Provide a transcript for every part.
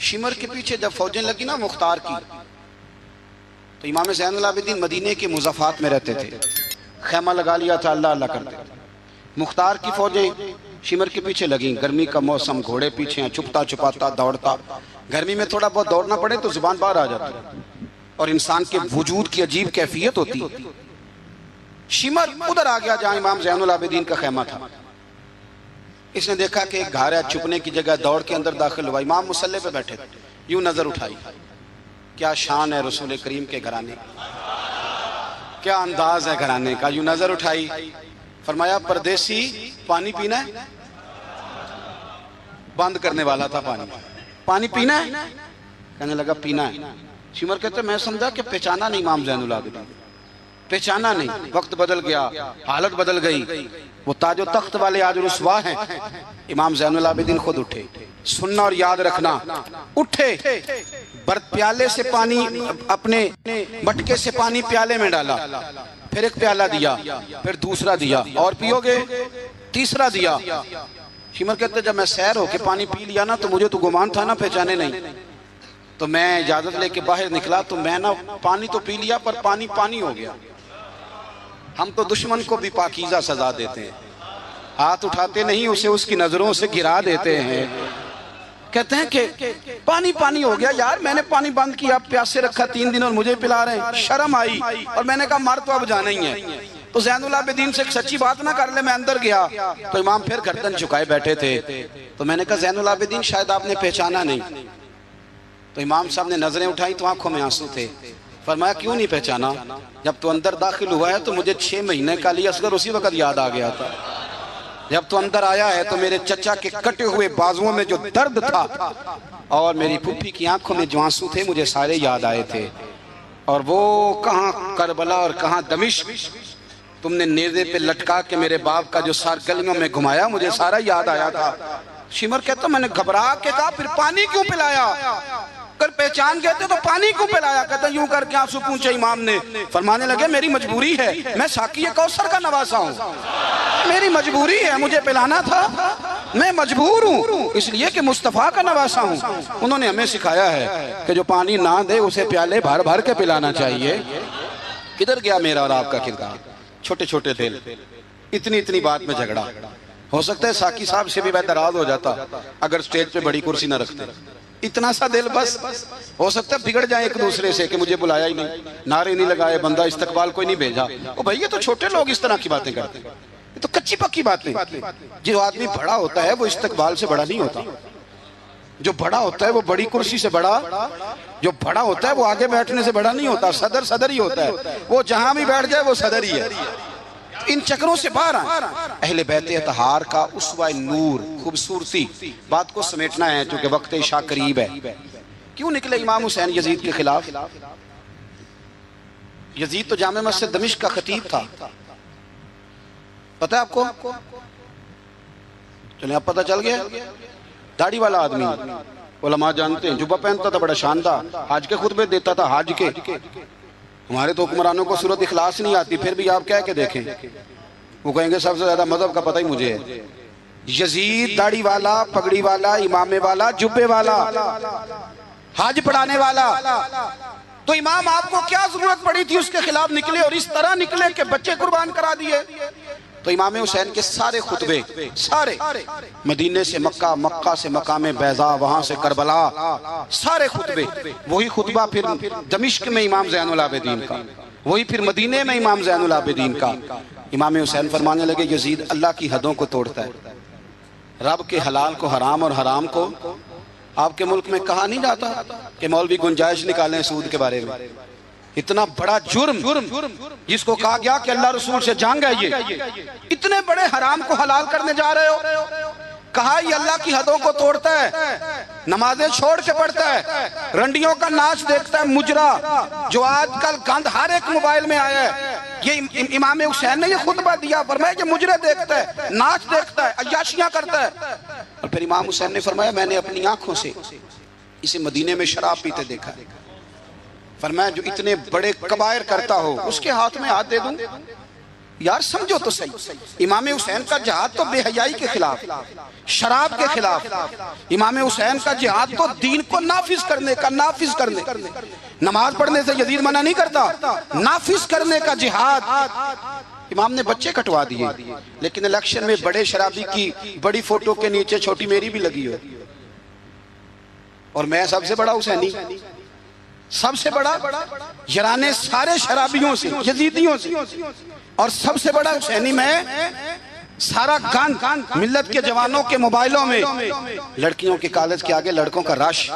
شمر کے پیچھے جب فوجیں لگی نا مختار کی، تو امام زین العابدین مدینے کے مضافات میں رہتے تھے، خیمہ لگا لیا تھا، اللہ اللہ کرتے تھے۔ مختار کی فوجیں شمر کے پیچھے لگیں، گرمی کا موسم، گھوڑے پیچھے ہیں، چھپتا چھپاتا دوڑتا، گرمی میں تھوڑا بہت دوڑنا پڑے تو زبان باہر آ جاتی اور انسان کے وجود کی عجیب کیفیت ہوتی۔ شمر ادھر آ گیا جہاں امام زین العابدین کا خیمہ تھا، اس نے دیکھا کہ ایک گھر ہے، چھپنے کی جگہ، دوڑ کے اندر داخل ہوا۔ امام مصلی پہ بیٹھے تھے، یوں نظر اٹھائی، کیا شان ہے رسول کریم کے گھرانے کی، کیا انداز ہے گھرانے کا، یوں نظر اٹھائی، فرمایا پردیسی پانی پینا ہے؟ بند کرنے والا تھا پانی پینا ہے؟ کہنے لگا پینا ہے۔ شمر کہتے میں سمجھا کہ پہچانا نہیں امام زین العابدین، پہچانا نہیں۔ وقت بدل گیا، حالت بدل گئی، وہ تاج و تخت والے آج رسوا ہیں۔ امام زین العابدین خود اٹھے، سننا اور یاد رکھنا، اٹھے، پیالے سے پانی، اپنے مٹکے سے پانی پیالے میں ڈالا، پھر ایک پیالہ دیا، پھر دوسرا دیا، اور پیو گے؟ تیسرا دیا۔ شمر کہتے جب میں سیر ہو کے پانی پی لیا نا تو مجھے تو گمان تھا نا پہچانے نہیں، تو میں اجازت لے کے باہر نکلا تو میں نا پانی تو پی لیا پر پانی پانی ہو گیا۔ ہم تو دشمن کو بھی پاکیزہ سزا دیتے ہیں، ہاتھ اٹھاتے نہیں، اسے اس کی نظروں سے گرا دیتے ہیں۔ کہتے ہیں کہ پانی پانی ہو گیا، یار میں نے پانی بند کیا، پیاسے رکھا 3 دن اور مجھے پلا رہے ہیں۔ شرم آئی اور میں نے کہا مر تو اب جانا ہی ہے، تو زین العابدین سے ایک سچی بات نہ کر لے۔ میں اندر گیا تو امام پھر گردن جھکائے بیٹھے تھے، تو میں نے کہا زین العابدین شاید آپ نے پہچانا نہیں۔ تو امام صاحب نے نظریں اٹھائیں تو آنکھوں میں آنسو تھے۔ فرمایا کیوں نہیں پہچانا؟ جب تو اندر داخل ہوا ہے تو مجھے 6 مہینے کا علی اصغر اسی وقت یاد آ گیا تھا۔ جب تو اندر آیا ہے تو میرے چچا کے کٹے ہوئے بازوؤں میں جو درد تھا اور میری پھوپھی کی آنکھوں میں جو آنسو تھے مجھے سارے یاد آئے تھے، اور وہ کہاں کربلا اور کہاں دمشق تم نے نیزے پہ لٹکا کے میرے باپ کا جو سار گلیوں میں گھمایا مجھے سارا یاد آیا تھا۔ شمر کہتا میں نے گھبرا کے کہا پھر پانی کیوں پلایا؟ اگر پہچان گئے تھے تو پانی کیوں پلایا؟ کہتا یوں کر کے آنسو پونچھے امام نے، فرمانے لگے میری مجبوری ہے، میں ساقی کوثر کا نواسا ہوں، میری مجبوری ہے، مجھے پلانا تھا، میں مجبور ہوں، اس لیے کہ مصطفیٰ کا نواسا ہوں۔ انہوں نے ہمیں سکھایا ہے کہ جو پانی نہ دے اسے پیالے بھر بھر کے پلانا چاہیے۔ کدھر گیا میرا اور آپ کا کردار؟ چھوٹے چھوٹے دل، اتنی اتنی بات میں جھگڑا۔ ہو سکتا ہے ساقی صاحب سے بھی میں ناراض ہو جاتا اگر سٹیج پہ بڑی کرسی نہ رکھتے، اتنا سا دل بس۔ ہو سکتا ہے بگڑ جائیں ایک دوسرے سے کہ مجھے بلایا ہی نہیں، نعرے نہیں لگائے، بندہ استقبال کوئی نہیں بھیجا۔ او بھائی یہ تو چھوٹے لوگ اس طرح کی باتیں کرتے ہیں، یہ تو کچی پکی باتیں۔ جو آدمی بڑا ہوتا ہے وہ استقبال سے بڑا نہیں ہوتا، جو بڑا ہوتا ہے وہ بڑی کرسی سے بڑا، جو بڑا ہوتا ہے وہ آگے بیٹھنے سے بڑا نہیں ہوتا، صدر صدر ہی ہوتا ہے، وہ جہاں بھی بیٹھ جائے وہ صدر ہی ہے۔ ان چکروں سے باہر آئیں۔ اہل بیت اطہار کا اسوہ نور، خوبصورتی، بات کو سمیٹنا ہے چونکہ وقت عشاء قریب ہے۔ کیوں نکلے امام حسین یزید کے خلاف؟ یزید تو جامع مسجد دمشق کا خطیب تھا، پتہ ہے آپ کو؟ چلیں اب پتہ چل گیا۔ داڑھی والا آدمی، علماء جانتے ہیں، جبہ پہنتا تھا بڑا شاندار، حج کے خطبے دیتا تھا، حج کے۔ ہمارے تو حکمرانوں کو سورت اخلاص نہیں آتی، پھر بھی آپ کہہ کے دیکھیں، وہ کہیں گے سب سے زیادہ مذہب کا پتہ ہی مجھے ہے۔ یزید داڑھی والا، پگڑی والا، امامے والا، جبے والا، حج پڑھانے والا، تو امام آپ کو کیا ضرورت پڑی تھی اس کے خلاف نکلے، اور اس طرح نکلے کہ بچے قربان کرا دیے۔ تو امام حسین کے سارے خطبے، سارے مدینے سے مکہ، مکہ سے مقام بیضا، وہاں سے کربلا، سارے خطبے، وہی خطبہ پھر دمشق میں امام زین العابدین کا، وہی پھر مدینے میں امام زین العابدین کا۔ امام حسین فرمانے لگے یزید اللہ کی حدوں کو توڑتا ہے، رب کے حلال کو حرام اور حرام کو، آپ کے ملک میں کہا نہیں جاتا کہ مولوی گنجائش نکالیں سود کے بارے میں؟ اتنا بڑا جرم جس کو کہا گیا کہ اللہ رسول سے جنگ ہے، یہ اتنے بڑے حرام کو حلال کرنے جا رہے ہو، کہا یہ اللہ کی حدوں کو توڑتا ہے، نمازیں چھوڑ کے پڑھتا ہے، رنڈیوں کا ناچ دیکھتا ہے، مجرا جو آج کل گند ہر ایک موبائل میں آیا ہے۔ یہ امام حسین نے یہ خطبہ دیا، فرمایا کہ مجرے دیکھتا ہے، ناچ دیکھتا ہے، عیاشیاں کرتا ہے۔ اور پھر امام حسین نے فرمایا میں نے اپنی آنکھوں سے اسے مدینے میں شراب پیتے دیکھا، فرمایا جو اتنے بڑے کبائر کرتا ہو اس کے ہاتھ میں ہاتھ دے دوں؟ یار سمجھو تو صحیح، امام حسین کا جہاد تو بے حیائی کے خلاف، شراب کے خلاف، امام حسین کا جہاد تو دین کو نافذ کرنے کا، نماز پڑھنے سے یزید منع نہیں کرتا، نافذ کرنے کا جہاد۔ امام نے بچے کٹوا دیے، لیکن الیکشن میں بڑے شرابی کی بڑی فوٹو کے نیچے چھوٹی میری بھی لگی ہو، اور میں سب سے بڑا حسینی، سب سے بڑا، یرانے سارے شرابیوں سے، یزیدیوں سے، اور سب سے بڑا حسینی میں، سارا گند ملت کے جوانوں کے موبائلوں میں، لڑکیوں کے کالج کے آگے لڑکوں کا رش،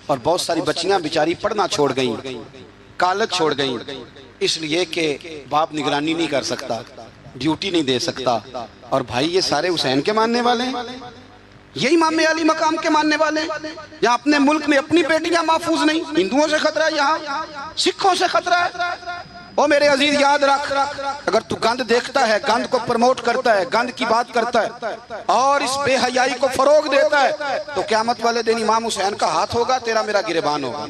اور بہت ساری بچیاں بیچاری پڑھنا چھوڑ گئیں، کالج چھوڑ گئیں، اس لیے کہ باپ نگرانی نہیں کر سکتا، ڈیوٹی نہیں دے سکتا، اور بھائی یہ سارے حسین کے ماننے والے ہیں، یہ امام علی مقام کے ماننے والے ہیں، یہاں اپنے ملک میں اپنی بیٹیاں محفوظ نہیں، ہندوؤں سے خطرہ ہے، یہاں سکھوں سے خطرہ ہے۔ او میرے عزیز یاد رکھ، اگر تو گند دیکھتا ہے، گند کو پروموٹ کرتا ہے، گند کی بات کرتا ہے، اور اس بے حیائی کو فروغ دیتا ہے، تو قیامت والے دن امام حسین کا ہاتھ ہوگا، تیرا میرا گریبان ہوگا۔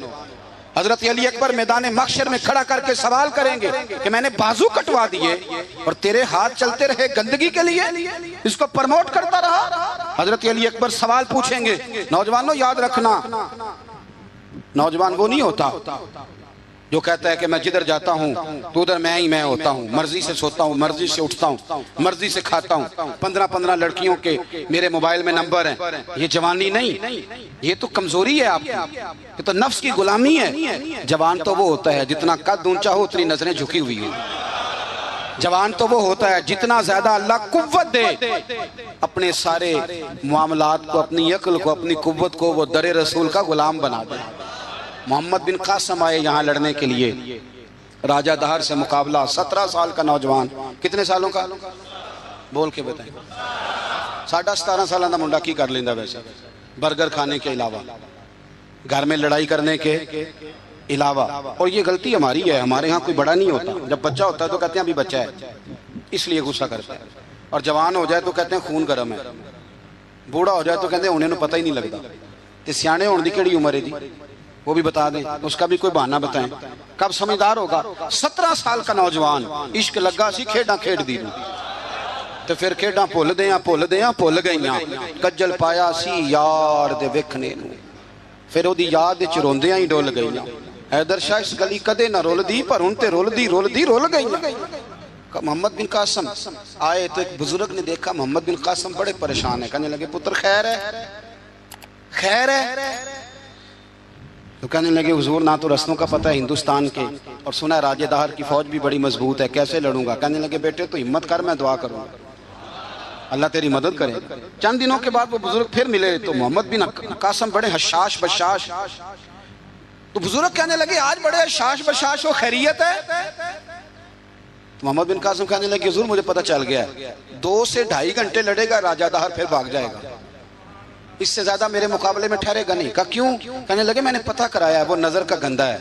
حضرت علی اکبر میدان محشر میں کھڑا کر کے سوال کریں گے کہ میں نے بازو کٹوا دیے اور تیرے ہاتھ چلتے رہے گندگی کے لیے، اس کو پروموٹ کرتا رہا۔ حضرت علی اکبر سوال پوچھیں گے، نوجوانوں یاد رکھنا، نوجوان وہ نہیں ہوتا جو کہتا ہے کہ میں جدھر جاتا ہوں تو ادھر میں ہوتا ہوں، مرضی سے سوتا ہوں، مرضی سے اٹھتا ہوں، مرضی سے کھاتا ہوں، 15 لڑکیوں کے میرے موبائل میں نمبر ہیں، یہ جوانی نہیں، یہ تو کمزوری ہے آپ کی، یہ تو نفس کی غلامی ہے۔ جوان تو وہ ہوتا ہے جتنا قد اونچا ہو اتنی نظریں جھکی ہوئی ہیں، جوان تو وہ ہوتا ہے جتنا زیادہ اللہ قوت دے، اپنے سارے معاملات کو، اپنی عقل کو، اپنی قوت کو وہ در رسول کا غلام بنا دے۔ محمد بن قاسم آئے یہاں لڑنے کے لیے، راجہ دہر سے مقابلہ، 17 سال کا نوجوان، کتنے سالوں کا؟ بول کے بتائیں۔ 17.5 سالوں کا منڈا کی کر لیندہ ویسے، برگر کھانے کے علاوہ، گھر میں لڑائی کرنے کے علاوہ، اور یہ غلطی ہماری ہے، ہمارے ہاں کوئی بڑا نہیں ہوتا، جب بچہ ہوتا ہے تو کہتے ہیں ابھی بچہ ہے، اس لیے غصہ کرتا ہے، اور جوان ہو جائے تو کہتے ہیں خون گرم ہے، بوڑھا ہو جائے تو کہتے ہیں انہیں نو پتہ ہی نہیں لگتا۔ تے سیانے ہونے دی کیڑی عمر ہے جی، وہ بھی بتا دیں، اس کا بھی کوئی بہانہ بتائیں، کب سمجھدار ہوگا؟ 17 سال کا نوجوان، عشق لگا سی کھیڑاں کھیڑ دی دوں، تو پھر کھیڑاں پھول گئیاں، کجل پایا سی یار دے ویکھنے نو، پھر وہ دی یاد وچ روندیاں ہی ڈول گئیاں، حیدر شاہ اس گلی کدے نہ رول دی، پر ان تے رول گئیاں۔ محمد بن قاسم آئے تو ایک بزرگ نے دیکھا محمد بن قاسم بڑے پریشان ہے، کہنے لگے پتر خیر ہے، تو کہنے لگے حضور نہ تو رستوں کا پتہ ہے ہندوستان کے، اور سنا ہے راجہ دہر کی فوج بھی بڑی مضبوط ہے، کیسے لڑوں گا؟ کہنے لگے بیٹے تو ہمت کر، میں دعا کروں، اللہ تیری مدد کرے۔ چند دنوں کے بعد وہ بزرگ پھر ملے تو محمد بن قاسم بڑے حشاش بشاش، تو بزرگ کہنے لگے آج بڑے حشاش بشاش ہو، خیریت ہے؟ تو محمد بن قاسم کہنے لگے حضور مجھے پتہ چل گیا ہے، 2 سے 2.5 گھنٹے لڑے گا راجہ دہر پھر بھاگ جائے گا، اس سے زیادہ میرے مقابلے میں ٹھہرے گا نہیں۔ کہا کیوں؟ کہنے لگے میں نے پتہ کرایا ہے وہ نظر کا گندہ ہے،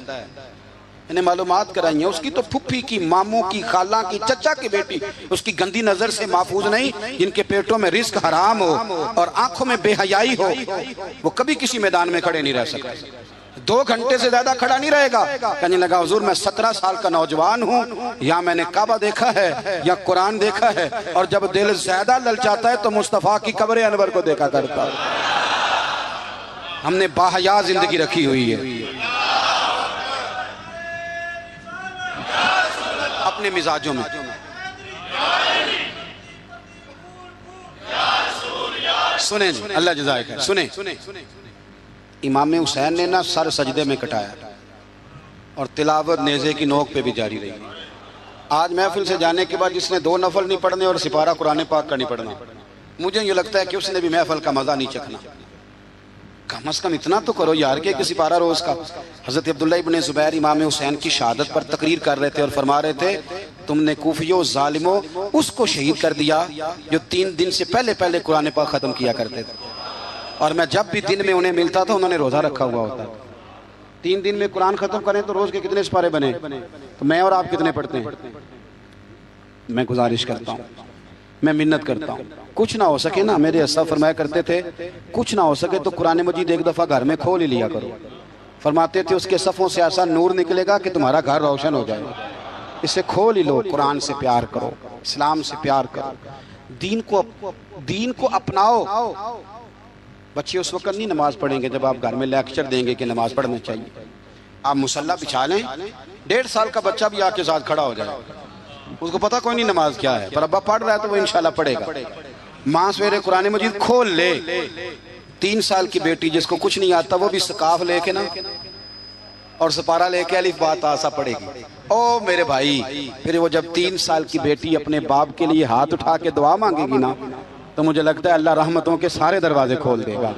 میں نے معلومات کرائی ہیں، اس کی تو پھپھی کی، ماموں کی، خالہ کی، چچا کی بیٹی اس کی گندی نظر سے محفوظ نہیں، جن کے پیٹوں میں رزق حرام ہو اور آنکھوں میں بے حیائی ہو، وہ کبھی کسی میدان میں کھڑے نہیں رہ سکتے، 2 گھنٹے سے زیادہ کھڑا نہیں رہے گا۔ کہنے لگا حضور میں 17 سال کا نوجوان ہوں، یا میں نے کعبہ دیکھا ہے یا قرآن دیکھا ہے، اور جب دل زیادہ للچاتا ہے تو مصطفیٰ کی قبر انور کو دیکھا کرتا ہے۔ ہم نے باحیا زندگی رکھی ہوئی ہے اپنے مزاجوں میں۔ سنیں اللہ جزائے خیر، سنیں امام حسین نے نا سر سجدے میں کٹایا اور تلاوت نیزے کی نوک پہ بھی جاری رہی۔ آج محفل سے جانے کے بعد جس نے 2 نفل نہیں پڑھنے اور سپارہ قرآن پاک کا نہیں پڑھنا، مجھے یہ لگتا ہے کہ اس نے بھی محفل کا مزہ نہیں چکھنا۔ کم از کم اتنا تو کرو یار کہ کسی پارہ روز کا۔ حضرت عبداللہ ابن زبیر امام حسین کی شہادت پر تقریر کر رہے تھے اور فرما رہے تھے تم نے کوفیوں ظالموں اس کو شہید کر دیا جو 3 دن سے پہلے قرآن پاک ختم کیا کرتے تھے، اور میں جب بھی دن میں انہیں ملتا تھا انہوں نے روزہ رکھا ہوا ہوتا ہے۔ 3 دن میں قرآن ختم کریں تو روز کے کتنے سپارے بنے؟ تو میں اور آپ کتنے پڑھتے ہیں؟ میں گزارش کرتا ہوں، میں منت کرتا ہوں، کچھ نہ ہو سکے نا، میرے اسلاف فرمایا کرتے تھے کچھ نہ ہو سکے تو قرآن مجید ایک دفعہ گھر میں کھول ہی لیا کرو۔ فرماتے تھے اس کے صفوں سے ایسا نور نکلے گا کہ تمہارا گھر روشن ہو جائے، اسے کھول ہی لو، قرآن سے پیار کرو۔ اسلام سے پیار کرو، دین کو اپناؤ۔ بچے اس وقت نہیں نماز پڑھیں گے جب آپ گھر میں لیکچر دیں گے کہ نماز پڑھنا چاہیے۔ آپ مصلی بچھا لیں، 1.5 سال کا بچہ بھی آپ کے ساتھ کھڑا ہو جائے، اس کو پتہ کوئی نہیں نماز کیا ہے، پر ابا پڑھ رہا ہے تو وہ انشاءاللہ پڑھے گا۔ ماں سویرے قرآن مجید کھول لے، 3 سال کی بیٹی جس کو کچھ نہیں آتا وہ بھی سکاف لے کے نا اور سپارہ لے کے الف با تا سا پڑھے گی۔ او میرے بھائی، پھر وہ جب 3 سال کی بیٹی اپنے باپ کے لیے ہاتھ اٹھا کے دعا مانگے گی نا، تو مجھے لگتا ہے اللہ رحمتوں کے سارے دروازے کھول دے گا۔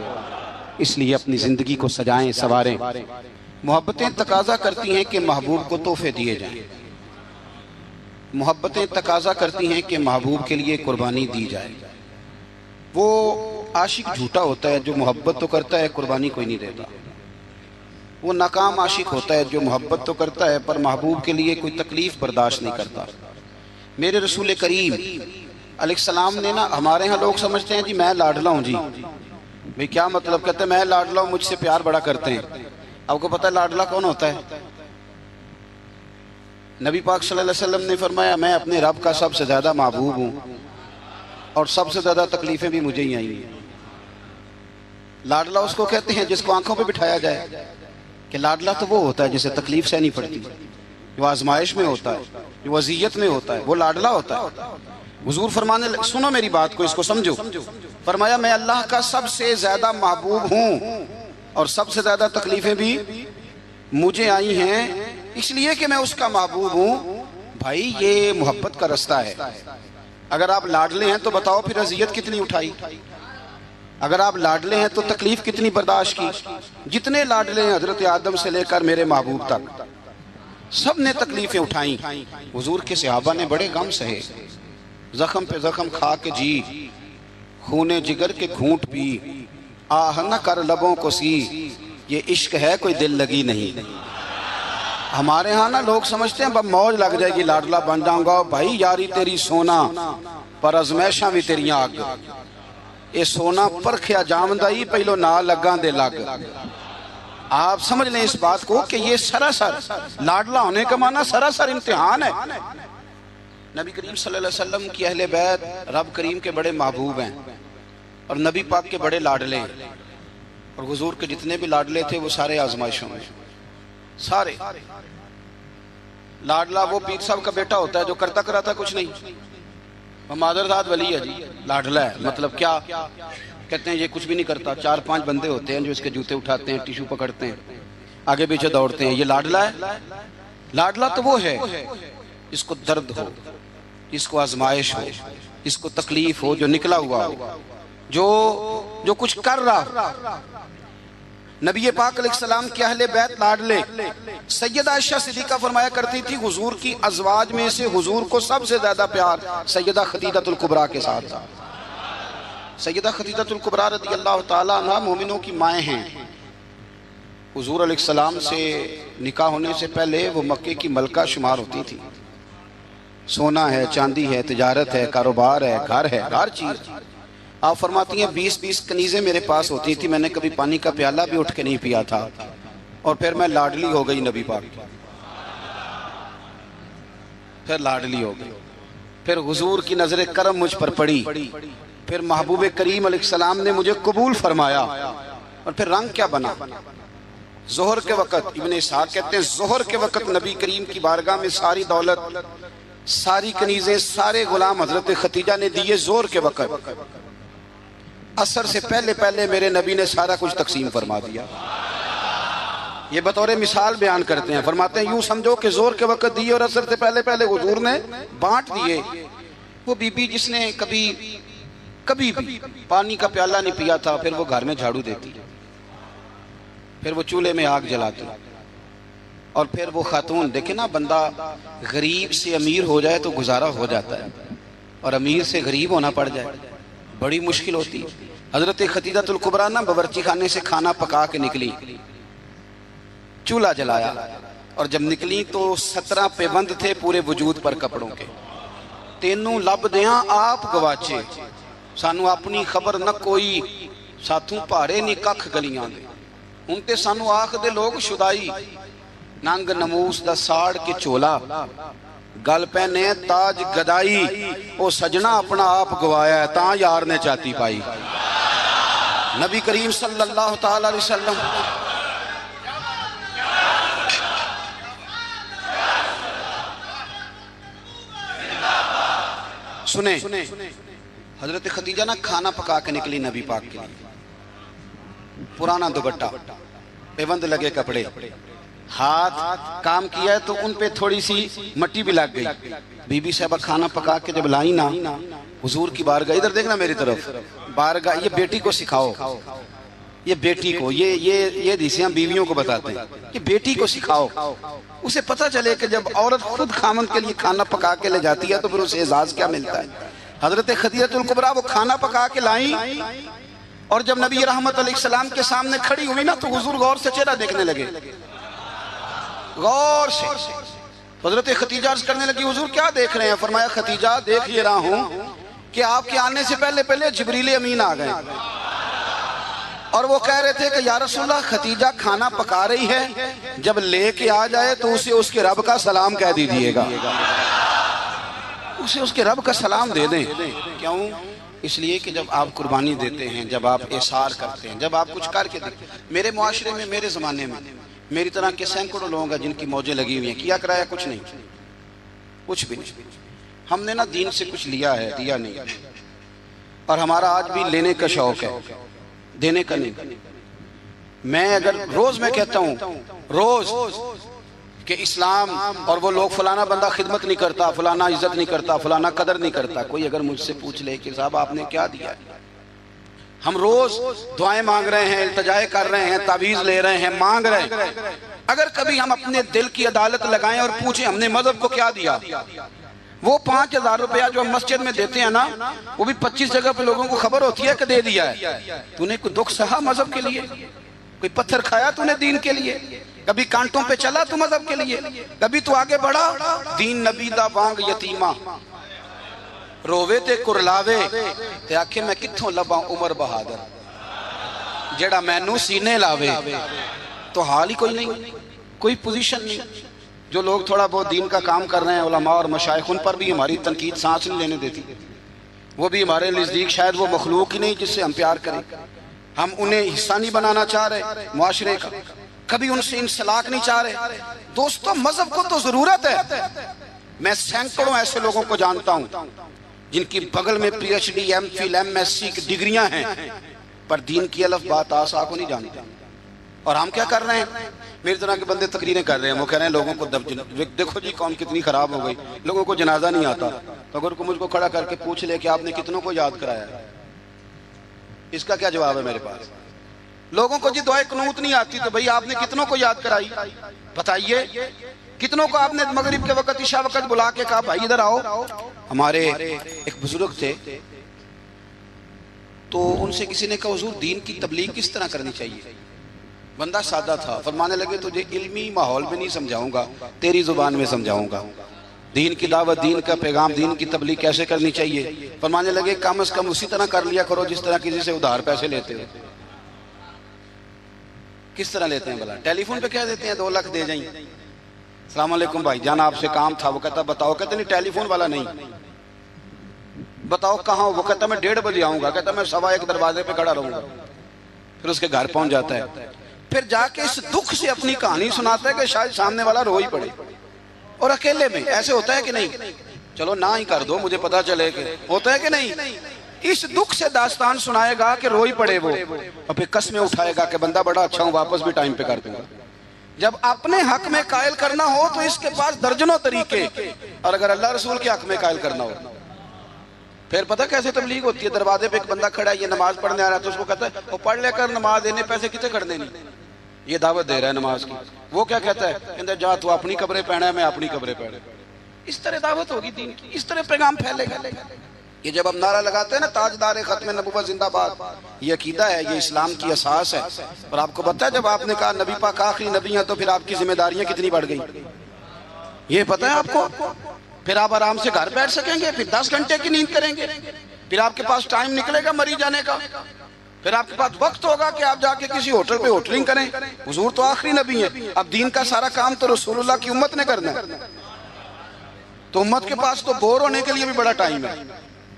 اس لیے اپنی زندگی کو سجائیں، سواریں۔ محبتیں تقاضا کرتی ہیں کہ محبوب کو تحفے دیے جائیں، محبتیں تقاضا کرتی ہیں کہ محبوب کے لیے قربانی دی جائے۔ وہ عاشق جھوٹا ہوتا ہے جو محبت تو کرتا ہے قربانی کوئی نہیں دیتا۔ وہ ناکام عاشق ہوتا ہے جو محبت تو کرتا ہے پر محبوب کے لیے کوئی تکلیف برداشت نہیں کرتا۔ میرے رسول کریم علیہ السلام نے نا، ہمارے ہاں لوگ سمجھتے ہیں جی میں لاڈلا ہوں، جی بھئی کیا مطلب؟ کہتے ہیں میں لاڈلا ہوں، مجھ سے پیار بڑا کرتے ہیں۔ آپ کو پتہ ہے لاڈلا کون ہوتا ہے؟ نبی پاک صلی اللہ علیہ وسلم نے فرمایا میں اپنے رب کا سب سے زیادہ محبوب ہوں اور سب سے زیادہ تکلیفیں بھی مجھے ہی آئی ہیں۔ لاڈلا اس کو کہتے ہیں جس کو آنکھوں پہ بٹھایا جائے، کہ لاڈلا تو وہ ہوتا ہے جسے تکلیف سہنی پڑتی، جو آزمائش میں ہوتا ہے، جو اذیت میں ہوتا ہے، وہ لاڈلا ہوتا ہے۔ حضور فرمانے لگے، سنو میری بات کو، اس کو سمجھو، فرمایا میں اللہ کا سب سے زیادہ محبوب ہوں اور سب سے زیادہ تکلیفیں بھی مجھے آئی ہیں، اس لیے کہ میں اس کا محبوب ہوں۔ بھائی یہ محبت کا رستہ ہے۔ اگر آپ لاڈلے ہیں تو بتاؤ پھر اذیت کتنی اٹھائی، اگر آپ لاڈلے ہیں تو تکلیف کتنی برداشت کی۔ جتنے لاڈلے ہیں حضرت آدم سے لے کر میرے محبوب تک، سب نے تکلیفیں اٹھائیں۔ حضور کے صحابہ نے بڑے غم سہے، زخم پہ زخم کھا کے جی، خون جگر کے گھونٹ پی، آہ نہ کر لبوں کو سی، یہ عشق ہے کوئی دل لگی نہیں۔ ہمارے ہاں نا لوگ سمجھتے ہیں بس موج لگ جائے گی لاڈلا بن جاؤں گا۔ بھائی یاری تیری سونا پر ازمیشاں بھی تیریاں آگ، اے سونا پرکھیا جامدائی پہلو نہ لگاں دے لگ۔ آپ سمجھ لیں اس بات کو کہ یہ سراسر لاڈلا ہونے کا معنی سراسر امتحان ہے۔ نبی کریم صلی اللہ علیہ وسلم کی اہل بیت رب کریم کے بڑے محبوب ہیں اور نبی پاک کے بڑے لاڈلے ہیں، اور حضور کے جتنے بھی لاڈلے تھے وہ سارے آزمائشوں میں، سارے۔ لاڈلا وہ پیر صاحب کا بیٹا ہوتا ہے جو کرتا کراتا کچھ نہیں، وہ مادرزاد ولی ہے جی، لاڈلا ہے۔ مطلب کیا کہتے ہیں؟ یہ کچھ بھی نہیں کرتا، 4-5 بندے ہوتے ہیں جو اس کے جوتے اٹھاتے ہیں، ٹیشو پکڑتے ہیں، آگے پیچھے دوڑتے ہیں، یہ لاڈلا ہے۔ لاڈلا تو وہ ہے جس کو درد ہو، جس کو آزمائش ہو، جس کو تکلیف ہو، جو نکلا ہوا ہو، جو کچھ کر رہا۔ نبی پاک علیہ السلام کے اہل بیت لاڈلے، سیدہ عائشہ صدیقہ فرمایا کرتی تھی حضور کی ازواج میں سے حضور کو سب سے زیادہ پیار سیدہ خدیجہ الکبریٰ کے ساتھ تھا۔ سیدہ خدیجہ الکبریٰ رضی اللہ تعالیٰ عنہ مومنوں کی مائیں ہیں۔ حضور علیہ السلام سے نکاح ہونے سے پہلے وہ مکے کی ملکہ شمار ہوتی تھی۔ سونا ہے، چاندی ہے، تجارت ہے، کاروبار ہے، گھر ہے، ہر چیز۔ آپ فرماتی ہیں 20 کنیزیں میرے پاس ہوتی تھی، میں نے کبھی پانی کا پیالہ بھی اٹھ کے نہیں پیا تھا، اور پھر میں لاڈلی ہو گئی نبی پاک، پھر لاڈلی ہو گئی، پھر حضور کی نظر کرم مجھ پر پڑی، پھر محبوب کریم علیہ السلام نے مجھے قبول فرمایا، اور پھر رنگ کیا بنا؟ ظہر کے وقت، ابن اسحاق کہتے ہیں ظہر کے وقت نبی کریم کی بارگاہ میں ساری دولت، ساری کنیزیں، سارے غلام حضرت خدیجہ نے دیے ظہر کے وقت۔ عصر سے پہلے پہلے میرے نبی نے سارا کچھ تقسیم فرما دیا۔ یہ بطور مثال بیان کرتے ہیں، فرماتے ہیں یوں سمجھو کہ ظہر کے وقت دیے اور عصر سے پہلے پہلے حضور نے بانٹ دیے۔ وہ بی بی جس نے کبھی بھی پانی کا پیالہ نہیں پیا تھا، پھر وہ گھر میں جھاڑو دیتی، پھر وہ چولہے میں آگ جلاتی، اور پھر وہ خاتون، دیکھیں نا بندہ غریب سے امیر ہو جائے تو گزارا ہو جاتا ہے، اور امیر سے غریب ہونا پڑ جائے بڑی مشکل ہوتی۔ حضرت خدیجہ الکبریٰ نا باورچی خانے سے کھانا پکا کے نکلی، چولہا جلایا، اور جب نکلی تو 17 پیبند تھے پورے وجود پر کپڑوں کے۔ تینوں لب دیاں آپ گواچے، سانو اپنی خبر نہ کوئی، ساتھوں پارے نہیں ککھ گلیاں دے، ان تے سانو آخ دے لوگ شدائی، ننگ نموس دا ساڑ کے چولا، گل پہنے تاج گدائی او سجنا اپنا آپ گوایا ہے تاں یار نے چاتی پائی. نبی کریم صلی اللہ تعالی علیہ وسلم سنیں حضرت خدیجہ نا کھانا پکا کے نکلی نبی پاک کے لیے. پرانا دوپٹہ، پیوند لگے کپڑے، ہاتھ کام کیا ہے تو ان پہ تھوڑی سی مٹی بھی لگ گئی. بی بی صاحبہ کھانا پکا کے جب لائی نا حضور کی بارگاہ، ادھر دیکھنا میری طرف، بارگاہ یہ بیٹی کو سکھاؤ، یہ بیٹی کو، یہ دیسیاں بیویوں کو بتاتے ہیں کہ بیٹی کو سکھاؤ. اسے پتہ چلے کہ جب عورت خود خامن کے لیے کھانا پکا کے لے جاتی ہے تو پھر اسے اعزاز کیا ملتا ہے. حضرت خدیجہ الکبریٰ وہ کھانا پکا کے لائیں اور جب نبی رحمت علیہ السلام کے سامنے کھڑی ہوئی نا تو حضور غور سے چہرہ دیکھنے لگے، غور سے. حضرت خدیجہ عرض کرنے لگی حضور کیا دیکھ رہے ہیں؟ فرمایا خدیجہ دیکھ یہ رہا ہوں کہ آپ کے آنے سے پہلے جبریل امین آ گئے اور وہ کہہ رہے تھے کہ یا رسول اللہ خدیجہ کھانا پکا رہی ہے، جب لے کے آ جائے تو اسے اس کے رب کا سلام کہہ دیجئے گا، اسے اس کے رب کا سلام دے دیں. کیوں؟ اس لیے کہ جب آپ قربانی دیتے ہیں، جب آپ احسار کرتے ہیں، جب آپ کچھ کر کے دیتے ہیں. میرے معاشرے میں، میرے زمانے میں میری طرح کے سینکڑوں لوگوں کا جن کی موجیں لگی ہوئی ہیں، کیا کرایا کچھ نہیں، کچھ بھی نہیں. ہم نے نا دین سے کچھ لیا ہے، دیا نہیں. اور ہمارا آج بھی لینے کا شوق ہے، دینے کا نہیں. میں اگر روز میں کہتا ہوں روز کہ اسلام اور وہ لوگ فلانا بندہ خدمت نہیں کرتا، فلانا عزت نہیں کرتا، فلانا قدر نہیں کرتا، کوئی اگر مجھ سے پوچھ لے کہ صاحب آپ نے کیا دیا ہے، ہم روز دعائیں مانگ رہے ہیں، التجائے کر رہے ہیں، تعویذ لے رہے ہیں، مانگ رہے ہیں. اگر کبھی ہم اپنے دل کی عدالت لگائیں اور پوچھیں ہم نے مذہب کو کیا دیا، وہ 5,000 روپیہ جو ہم مسجد میں دیتے ہیں نا، وہ بھی 25 جگہ پہ لوگوں کو خبر ہوتی ہے کہ دے دیا ہے. تو نے کوئی دکھ سہا مذہب کے لیے؟ کوئی پتھر کھایا تو نے دین کے لیے؟ کبھی کانٹوں پہ چلا تو مذہب کے لیے؟ کبھی تو آگے بڑھا؟ دین نبی دا وانگ یتیمہ رووے تے کرلاوے تے آکھے میں کتھوں لباں عمر بہادر جیڑا مینوں سینے لاوے. تو حال ہی کوئی نہیں، کوئی پوزیشن نہیں. جو لوگ تھوڑا بہت دین کا کام کر رہے ہیں، علماء اور مشائخ، ان پر بھی ہماری تنقید سانس نہیں لینے دیتی. وہ بھی ہمارے نزدیک شاید وہ مخلوق ہی نہیں جس سے ہم پیار کریں. ہم انہیں حصہ نہیں بنانا چاہ رہے معاشرے کا، کبھی ان سے انسلاک نہیں چاہ رہے. دوستو مذہب کو تو ضرورت ہے. میں سینکڑوں ایسے لوگوں کو جانتا ہوں جن کی بغل میں P H D, M Phil, M S C کی ڈگریاں ہیں، پر دین کی الف بات آسا کو نہیں جانتے. اور ہم کیا کر رہے ہیں؟ میری طرح کے بندے تقریریں کر رہے ہیں، وہ کہہ رہے ہیں لوگوں کو دیکھو جی قوم کتنی خراب ہو گئی، لوگوں کو جنازہ نہیں آتا. تو اگر مجھ کو کھڑا کر کے پوچھ لے کہ آپ نے کتنوں کو یاد کرایا ہے، اس کا کیا جواب ہے میرے پاس؟ لوگوں کو جی دعائے قنوت نہیں آتی تو بھئی آپ نے کتنوں کو یاد کرائی؟ بتائیے کتنوں کو آپ نے مغرب کے وقت، عشاء وقت بلا کے کہا بھائی ادھر آؤ؟ ہمارے ایک بزرگ تھے تو ان سے کسی نے کہا حضور دین کی تبلیغ کس طرح کرنی چاہیے؟ بندہ سادہ تھا، فرمانے لگے تجھے علمی ماحول میں نہیں سمجھاؤں گا، تیری زبان میں سمجھاؤں گا. دین کی دعوت، دین کا پیغام، دین کی تبلیغ کیسے کرنی چاہیے؟ فرمانے لگے کم از کم اسی طرح کر لیا کرو جس طرح کسی سے ادھار پیسے لیتے ہو. کس طرح لیتے ہیں بھلا؟ ٹیلی فون پہ کہہ دیتے ہیں 2 لاکھ دے جائیں، السلام علیکم بھائی جان آپ سے کام تھا. وہ کہتا بتاؤ، کہتے نہیں ٹیلی فون والا نہیں. بتاؤ کہاں؟ وہ کہتا میں 1:30 بجے آؤں گا. کہتا میں 1:15 دروازے پہ کھڑا رہوں گا. پھر اس کے گھر پہنچ جاتا ہے، پھر جا کے اس دکھ سے اپنی کہانی سناتا ہے کہ شاید سامنے والا رو ہی پڑے. اور اکیلے میں ایسے ہوتا ہے کہ نہیں؟ چلو نہ ہی کر دو مجھے پتا چلے کہ ہوتا ہے کہ نہیں. اس دکھ سے داستان سنائے گا کہ روئی پڑے وہ، اور پھر قسمیں اٹھائے گا کہ بندہ بڑا اچھا ہوں، واپس بھی ٹائم پہ کر دوں گا. جب اپنے حق میں قائل کرنا ہو تو اس کے پاس درجنوں طریقے، اور اگر اللہ رسول کے حق میں قائل کرنا ہو پھر پتہ کیسے تبلیغ ہوتی ہے؟ دروازے پہ ایک بندہ کھڑا ہے، یہ نماز پڑھنے آ رہا ہے تو اس کو کہتا ہے وہ پڑھ لے کر نماز دینے پیسے کتنے کھڑنے نہیں، یہ دعوت دے رہا ہے نماز کی. وہ کیا کہتا ہے؟ کہتا ہے جا تو اپنی قبریں پہنا ہے، میں اپنی قبریں پہنا. اس طرح دعوت ہوگی دین کی، اس طرح پیغام پھیلے گا. یہ جب ہم نعرہ لگاتے ہیں نا تاجدار ختم نبوت زندہ باد، یہ عقیدہ ہے، یہ اسلام کی اساس ہے. اور آپ کو پتہ ہے جب آپ نے کہا نبی پاک آخری نبی ہیں تو پھر آپ کی ذمہ داریاں کتنی بڑھ گئیں، یہ پتہ ہے آپ کو؟ پھر آپ آرام سے گھر بیٹھ سکیں گے، پھر 10 گھنٹے کی نیند کریں گے، پھر آپ کے پاس ٹائم نکلے گا مری جانے کا، پھر آپ کے پاس وقت ہوگا کہ آپ جا کے کسی ہوٹل پہ ہوٹلنگ کریں. حضور تو آخری نبی ہیں، اب دین کا سارا کام تو رسول اللہ کی امت نے کرنا ہے. تو امت کے پاس تو بور ہونے کے لیے بھی بڑا ٹائم ہے،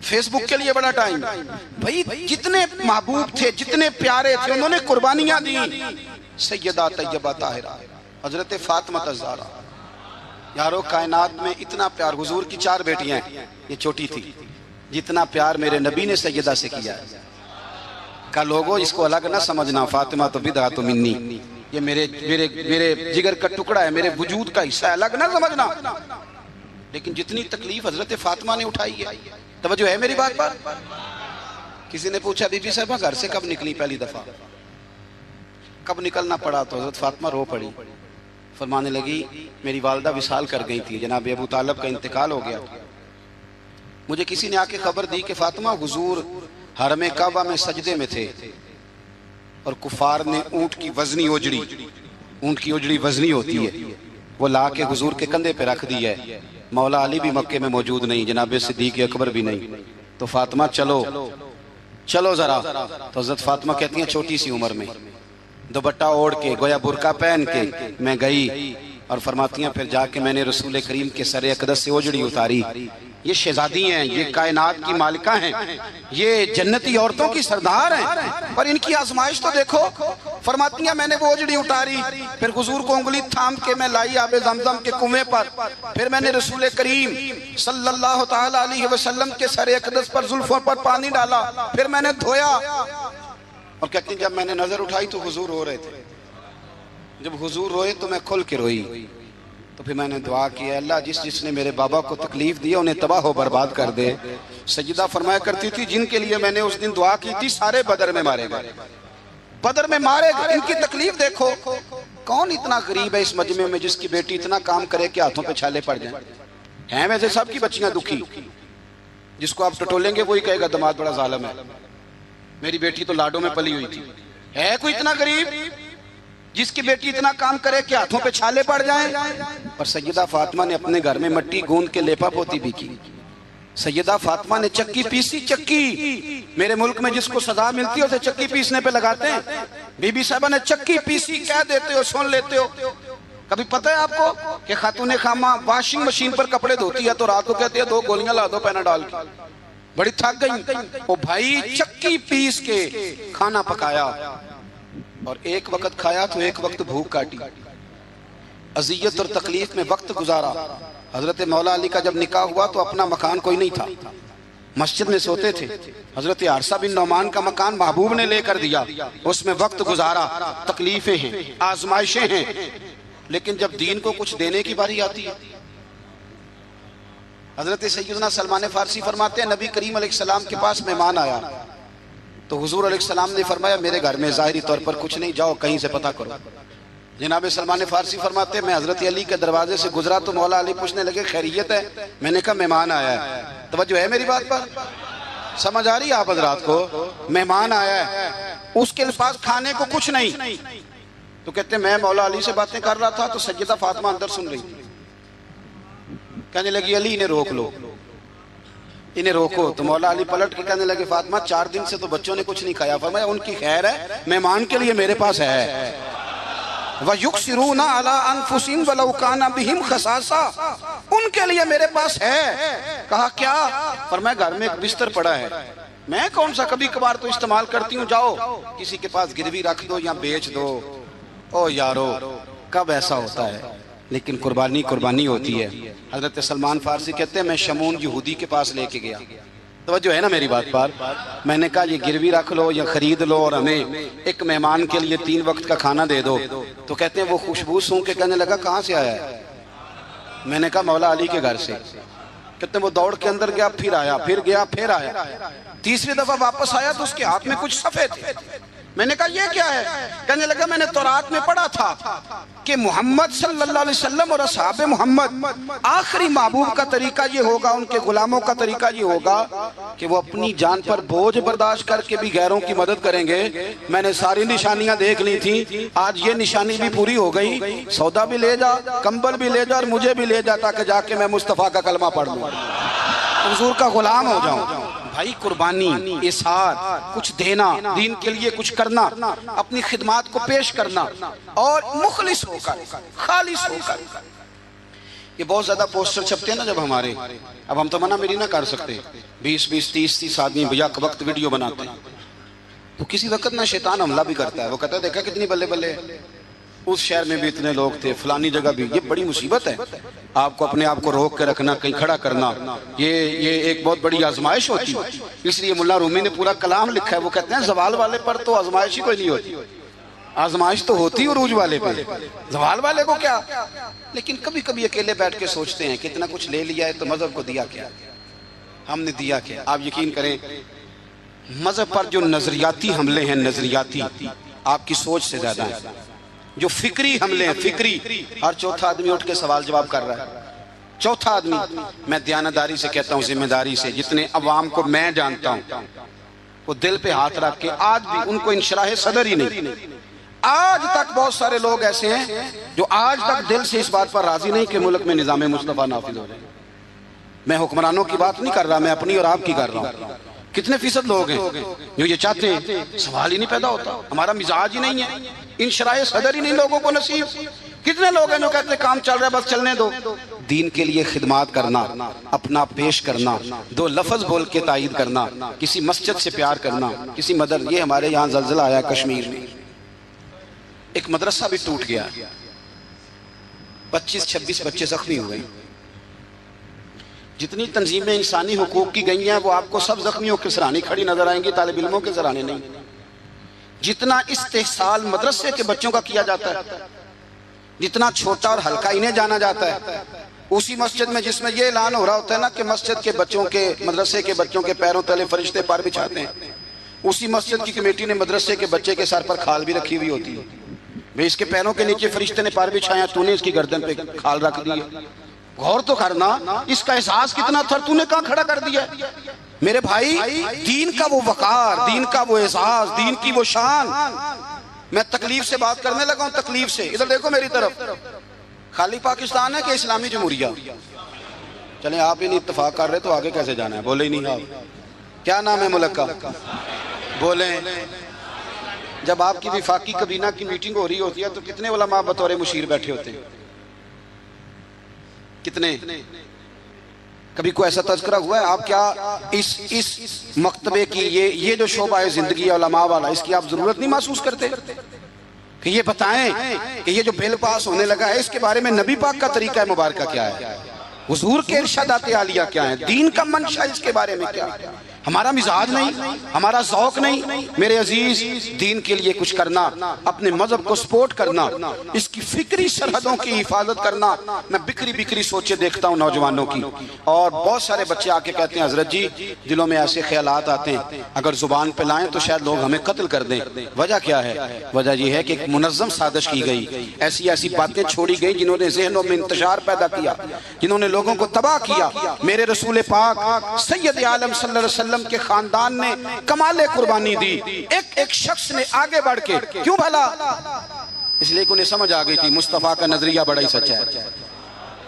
فیس بک کے لیے بڑا ٹائم ہے۔ بھائی جتنے محبوب تھے، جتنے پیارے تھے، انہوں نے قربانیاں دی۔ سیدہ طیبہ طاہرہ حضرت فاطمہ الزہرا، یارو کائنات میں اتنا پیار، حضور کی 4 بیٹیاں ہیں، یہ چھوٹی تھی، جتنا پیار میرے نبی نے سیدہ سے کیا ہے کہ لوگوں اس کو الگ نہ سمجھنا، فاطمہ تو بدعۃ منی، یہ میرے جگر کا ٹکڑا ہے، میرے وجود کا حصہ ہے، الگ نہ سمجھنا۔ لیکن جتنی تکلیف حضرت فاطمہ نے اٹھائی ہے، توجہ ہے میری بات پر؟ کسی نے پوچھا بی بی صاحبہ گھر سے کب نکلی پہلی دفعہ؟ کب نکلنا پڑا؟ تو حضرت فاطمہ رو پڑی، فرمانے لگی میری والدہ وصال کر گئی تھی، جناب ابو طالب کا انتقال ہو گیا، مجھے کسی نے آ کے خبر دی کہ فاطمہ حضور حرم کعبہ میں سجدے میں تھے اور کفار نے اونٹ کی وزنی اجڑی، اونٹ کی اجڑی وزنی ہوتی ہے، وہ لا کے حضور کے کندھے پہ رکھ دی ہے، مولا علی بھی مکے میں موجود نہیں، جناب صدیق اکبر بھی نہیں، تو فاطمہ چلو ذرا۔ تو حضرت فاطمہ کہتی ہیں چھوٹی سی عمر میں دوپٹہ اوڑھ کے، گویا برقع پہن کے میں گئی، اور فرماتی ہیں پھر جا کے میں نے رسول کریم کے سر اقدس سے اجڑی اتاری۔ یہ شہزادی ہیں، یہ کائنات کی مالکہ ہیں، یہ جنتی عورتوں کی سردار ہیں، پر ان کی آزمائش تو دیکھو۔ فرماتی ہیں میں نے وہ اجڑی اتاری، پھر حضور کو انگلی تھام کے میں لائی آب زمزم کے کنویں پر، پھر میں نے رسول کریم صلی اللہ تعالی علیہ وسلم کے سر اقدس پر زلفوں پر پانی ڈالا، پھر میں نے دھویا، اور کہتی ہیں جب میں نے نظر اٹھائی تو حضور رو رہے تھے، جب حضور روئے تو میں کھل کے روئی، تو پھر میں نے دعا کی ہے اللہ جس نے میرے بابا کو تکلیف دی انہیں تباہ و برباد کر دے۔ سیدہ فرمایا کرتی تھی جن کے لیے میں نے اس دن دعا کی تھی سارے بدر میں مارے گئے، بدر میں مارے گئے۔ ان کی تکلیف دیکھو، کون اتنا غریب ہے اس مجمع میں جس کی بیٹی اتنا کام کرے کہ ہاتھوں پہ چھالے پڑ جائیں؟ ہیں ویسے سب کی بچیاں دکھی، جس کو آپ ٹٹولیں گے وہی کہے گا دماد بڑا ظالم ہے، میری بیٹی تو لاڈوں میں پلی ہوئی تھی۔ ہے کوئی اتنا غریب جس کی بیٹی اتنا کام کرے کہ ہاتھوں پہ چھالے پڑ جائیں؟ اور سیدہ فاطمہ نے اپنے گھر میں مٹی گوند کے لیپا پوتی بھی کی، سیدہ فاطمہ نے چکی پیسی، چکی میرے ملک میں جس کو سزا ملتی ہے اسے چکی پیسنے پہ لگاتے ہیں، بی بی صاحبہ نے چکی پیسی، کہہ دیتے ہو سن لیتے ہو۔ کبھی پتہ ہے آپ کو کہ خاتون خامہ واشنگ مشین پر کپڑے دھوتی ہے تو رات کو کہتی ہے 2 گولیاں لا دو پیناڈول ڈال کے، بڑی تھک گئی، وہ بھائی چکی پیس کے کھانا پکایا، اور ایک وقت کھایا تو ایک وقت بھوک کاٹی، اذیت اور تکلیف میں وقت گزارا۔ حضرت مولا علی کا جب نکاح ہوا تو اپنا مکان کوئی نہیں تھا، مسجد میں سوتے تھے، حضرت عارصہ بن نعمان کا مکان محبوب نے لے کر دیا، اس میں وقت گزارا، تکلیفیں ہیں، آزمائشیں ہیں، لیکن جب دین کو کچھ دینے کی باری آتی ہے، حضرت سیدنا سلمان فارسی فرماتے ہیں نبی کریم علیہ السلام کے پاس مہمان آیا تو حضور علیہ السلام نے فرمایا میرے گھر میں ظاہری طور پر کچھ نہیں، جاؤ کہیں سے پتہ کرو۔ جناب سلمان فارسی فرماتے ہیں میں حضرت علی کے دروازے سے گزرا تو مولا علی پوچھنے لگے خیریت ہے؟ میں نے کہا مہمان آیا ہے۔ توجہ ہے میری بات پر؟ سمجھ آ رہی ہے آپ حضرات کو؟ مہمان آیا ہے، اس کے پاس کھانے کو کچھ نہیں، تو کہتے ہیں میں مولا علی سے باتیں کر رہا تھا تو سیدہ فاطمہ اندر سن رہی تھی، کہنے لگی علی انہیں روک لو، انہیں روکو۔ تو مولا علی پلٹ کے کہنے لگے فاطمہ 4 دن سے تو بچوں نے کچھ نہیں کھایا۔ فرمایا ان کی خیر ہے، مہمان کے لیے میرے پاس ہے۔ وَيُقْسِرُونَ عَلَىٰ أَنفُسِهِمْ وَلَوْ كَانَ بِهِمْ خَصَاصَةٌ، ان کے لیے میرے پاس ہے۔ کہا کیا؟ فرمایا گھر میں ایک بستر پڑا ہے، میں کون سا کبھی کبھار تو استعمال کرتی ہوں، جاؤ کسی کے پاس گروی رکھ دو یا بیچ دو۔ او یارو کب ایسا ہوتا ہے، لیکن قربانی ہوتی ہے۔ حضرت سلمان فارسی کہتے ہیں میں شمون یہودی کے پاس لے کے گیا، توجہ ہے نا میری بات پر؟ میں نے کہا یہ گروی رکھ لو یا خرید لو اور ہمیں ایک مہمان کے لیے 3 وقت کا کھانا دے دو۔ تو کہتے ہیں وہ خوشبو سونگھ کے کہنے لگا کہاں سے آیا ہے؟ میں نے کہا مولا علی کے گھر سے۔ کہتے ہیں وہ دوڑ کے اندر گیا، پھر آیا، پھر گیا، پھر آیا، تیسری دفعہ واپس آیا تو اس کے ہاتھ میں کچھ صفحے تھے۔ میں نے کہا یہ کیا ہے؟ کہنے لگا میں نے تورات میں پڑھا تھا کہ محمد صلی اللہ علیہ وسلم اور اصحاب محمد آخری محبوب کا طریقہ یہ ہوگا، ان کے غلاموں کا طریقہ یہ ہوگا کہ وہ اپنی جان پر بوجھ برداشت کر کے بھی غیروں کی مدد کریں گے۔ میں نے ساری نشانیاں دیکھ لی تھیں، آج یہ نشانی بھی پوری ہو گئی۔ سودا بھی لے جا، کمبل بھی لے جا، اور مجھے بھی لے جا تاکہ جا کے میں مصطفیٰ کا کلمہ پڑھ لوں، حضور کا غلام ہو جاؤں۔ بھائی قربانی، اظہار، کچھ دینا، دین کے لیے کچھ کرنا، اپنی خدمات کو پیش کرنا، اور مخلص ہو کر، خالص ہو کر۔ یہ بہت زیادہ پوسٹر چھپتے ہیں نا جب ہمارے، اب ہم تو منع میری نہ کر سکتے، 20 30 آدمی بیک وقت ویڈیو بناتے ہیں، تو کسی وقت نہ شیطان حملہ بھی کرتا ہے، وہ کہتا ہے دیکھا کتنی بلے بلے ہے، اس شہر میں بھی اتنے لوگ تھے، فلانی جگہ بھی، یہ بڑی مصیبت ہے، آپ کو اپنے آپ کو روک کے رکھنا، کہیں کھڑا کرنا، یہ ایک بہت بڑی آزمائش ہوتی ہے۔ اس لیے مولا رومی نے پورا کلام لکھا ہے، وہ کہتے ہیں زوال والے پر تو آزمائش ہی کوئی نہیں ہوتی، آزمائش تو ہوتی عروج والے پہ، زوال والے کو کیا۔ لیکن کبھی کبھی اکیلے بیٹھ کے سوچتے ہیں کتنا کچھ لے لیا ہے تو مذہب کو دیا کیا، ہم نے دیا کیا۔ آپ یقین کریں مذہب پر جو نظریاتی حملے ہیں، نظریاتی، آپ کی سوچ سے زیادہ ہیں، جو فکری حملے ہیں، فکری، ہر چوتھا آدمی اٹھ کے سوال جواب کر رہا ہے، چوتھا آدمی۔ میں دیانتداری سے کہتا ہوں، ذمہ داری سے، جتنے عوام کو میں جانتا ہوں وہ دل پہ ہاتھ رکھ کے آج بھی ان کو انشراح صدر ہی نہیں، آج تک بہت سارے لوگ ایسے ہیں جو آج تک دل سے اس بات پر راضی نہیں کہ ملک میں نظام مصطفیٰ نافذ ہو رہے ہیں۔ میں حکمرانوں کی بات نہیں کر رہا، میں اپنی اور آپ کی کر رہا ہوں۔ کتنے فیصد لوگ ہیں جو یہ چاہتے ہیں؟ سوال ہی نہیں پیدا ہوتا، ہمارا مزاج ہی نہیں ہے، انشراح صدر ہی نہیں لوگوں کو نصیب۔ کتنے لوگ ہیں جو کہتے ہیں کام چل رہا ہے بس چلنے دو۔ دین کے لیے خدمات کرنا، اپنا پیش کرنا، دو لفظ بول کے تائید کرنا، کسی مسجد سے پیار کرنا، کسی مدر، یہ ہمارے یہاں زلزلہ آیا کشمیر میں، ایک مدرسہ بھی ٹوٹ گیا، 25-26 بچے زخمی ہوئے۔ جتنی تنظیمیں انسانی حقوق کی گئی ہیں وہ آپ کو سب زخمیوں کے سرانے کھڑی نظر آئیں گی، طالب علموں کے سرانے نہیں۔ جتنا استحصال مدرسے کے بچوں کا کیا جاتا ہے، جتنا چھوٹا اور ہلکا انہیں جانا جاتا ہے، اسی مسجد میں جس میں یہ اعلان ہو رہا ہوتا ہے نا کہ مسجد کے بچوں کے، مدرسے کے بچوں کے پیروں تلے فرشتے پر بچھاتے ہیں، اسی مسجد کی کمیٹی نے مدرسے کے بچے کے سر پر کھال بھی رکھی ہوئی ہوتی ہے، بھئی اس کے پیروں کے نیچے فرشتے نے پر بچھایا، تو نے اس کی گردن پہ کھال رکھ دی ہے۔ غور تو کرنا، اس کا احساس کتنا تھا، تو نے کہاں کھڑا کر دیا۔ میرے بھائی، دین کا وہ وقار، دین کا وہ احساس، دین کی وہ شان۔ میں تکلیف سے بات کرنے لگا ہوں، تکلیف سے، ادھر دیکھو میری طرف، خالی پاکستان ہے کہ اسلامی جمہوریہ؟ چلیں آپ ہی نہیں اتفاق کر رہے تو آگے کیسے جانا ہے؟ بولے ہی نہیں آپ، کیا نام ہے ملک کا؟ بولیں۔ جب آپ کی وفاقی کابینہ کی میٹنگ ہو رہی ہوتی ہے تو کتنے علماء بطور مشیر بیٹھے ہوتے ہیں؟ کتنے؟ کبھی کوئی ایسا تذکرہ ہوا ہے؟ آپ کیا اس مکتبے کی یہ جو شعبہ زندگی علماء والا، اس کی آپ ضرورت نہیں محسوس کرتے کہ یہ بتائیں کہ یہ جو بل پاس ہونے لگا ہے اس کے بارے میں نبی پاک کا طریقہ مبارکہ کیا ہے، حضور کے ارشادات عالیہ کیا ہیں، دین کا منشا اس کے بارے میں کیا ہے؟ ہمارا مزاج نہیں، ہمارا ذوق نہیں۔ میرے عزیز، دین کے لیے کچھ کرنا، اپنے مذہب کو سپورٹ کرنا، اس کی فکری سرحدوں کی حفاظت کرنا۔ میں بکری بکری سوچے دیکھتا ہوں نوجوانوں کی، اور بہت سارے بچے آ کے کہتے ہیں حضرت جی دلوں میں ایسے خیالات آتے ہیں اگر زبان پہ لائیں تو شاید لوگ ہمیں قتل کر دیں۔ وجہ کیا ہے؟ وجہ یہ ہے کہ ایک منظم سازش کی گئی، ایسی باتیں چھوڑی گئی جنہوں نے ذہنوں میں انتشار پیدا کیا، جنہوں نے لوگوں کو تباہ کیا۔ میرے رسول پاک سید عالم صلی اللہ علیہ وسلم کے خاندان نے کمال قربانی دی، ایک شخص نے آگے بڑھ کے، کیوں بھلا؟ اس لیے کہ انہیں سمجھ آ گئی تھی مصطفیٰ کا نظریہ بڑا ہی سچا ہے۔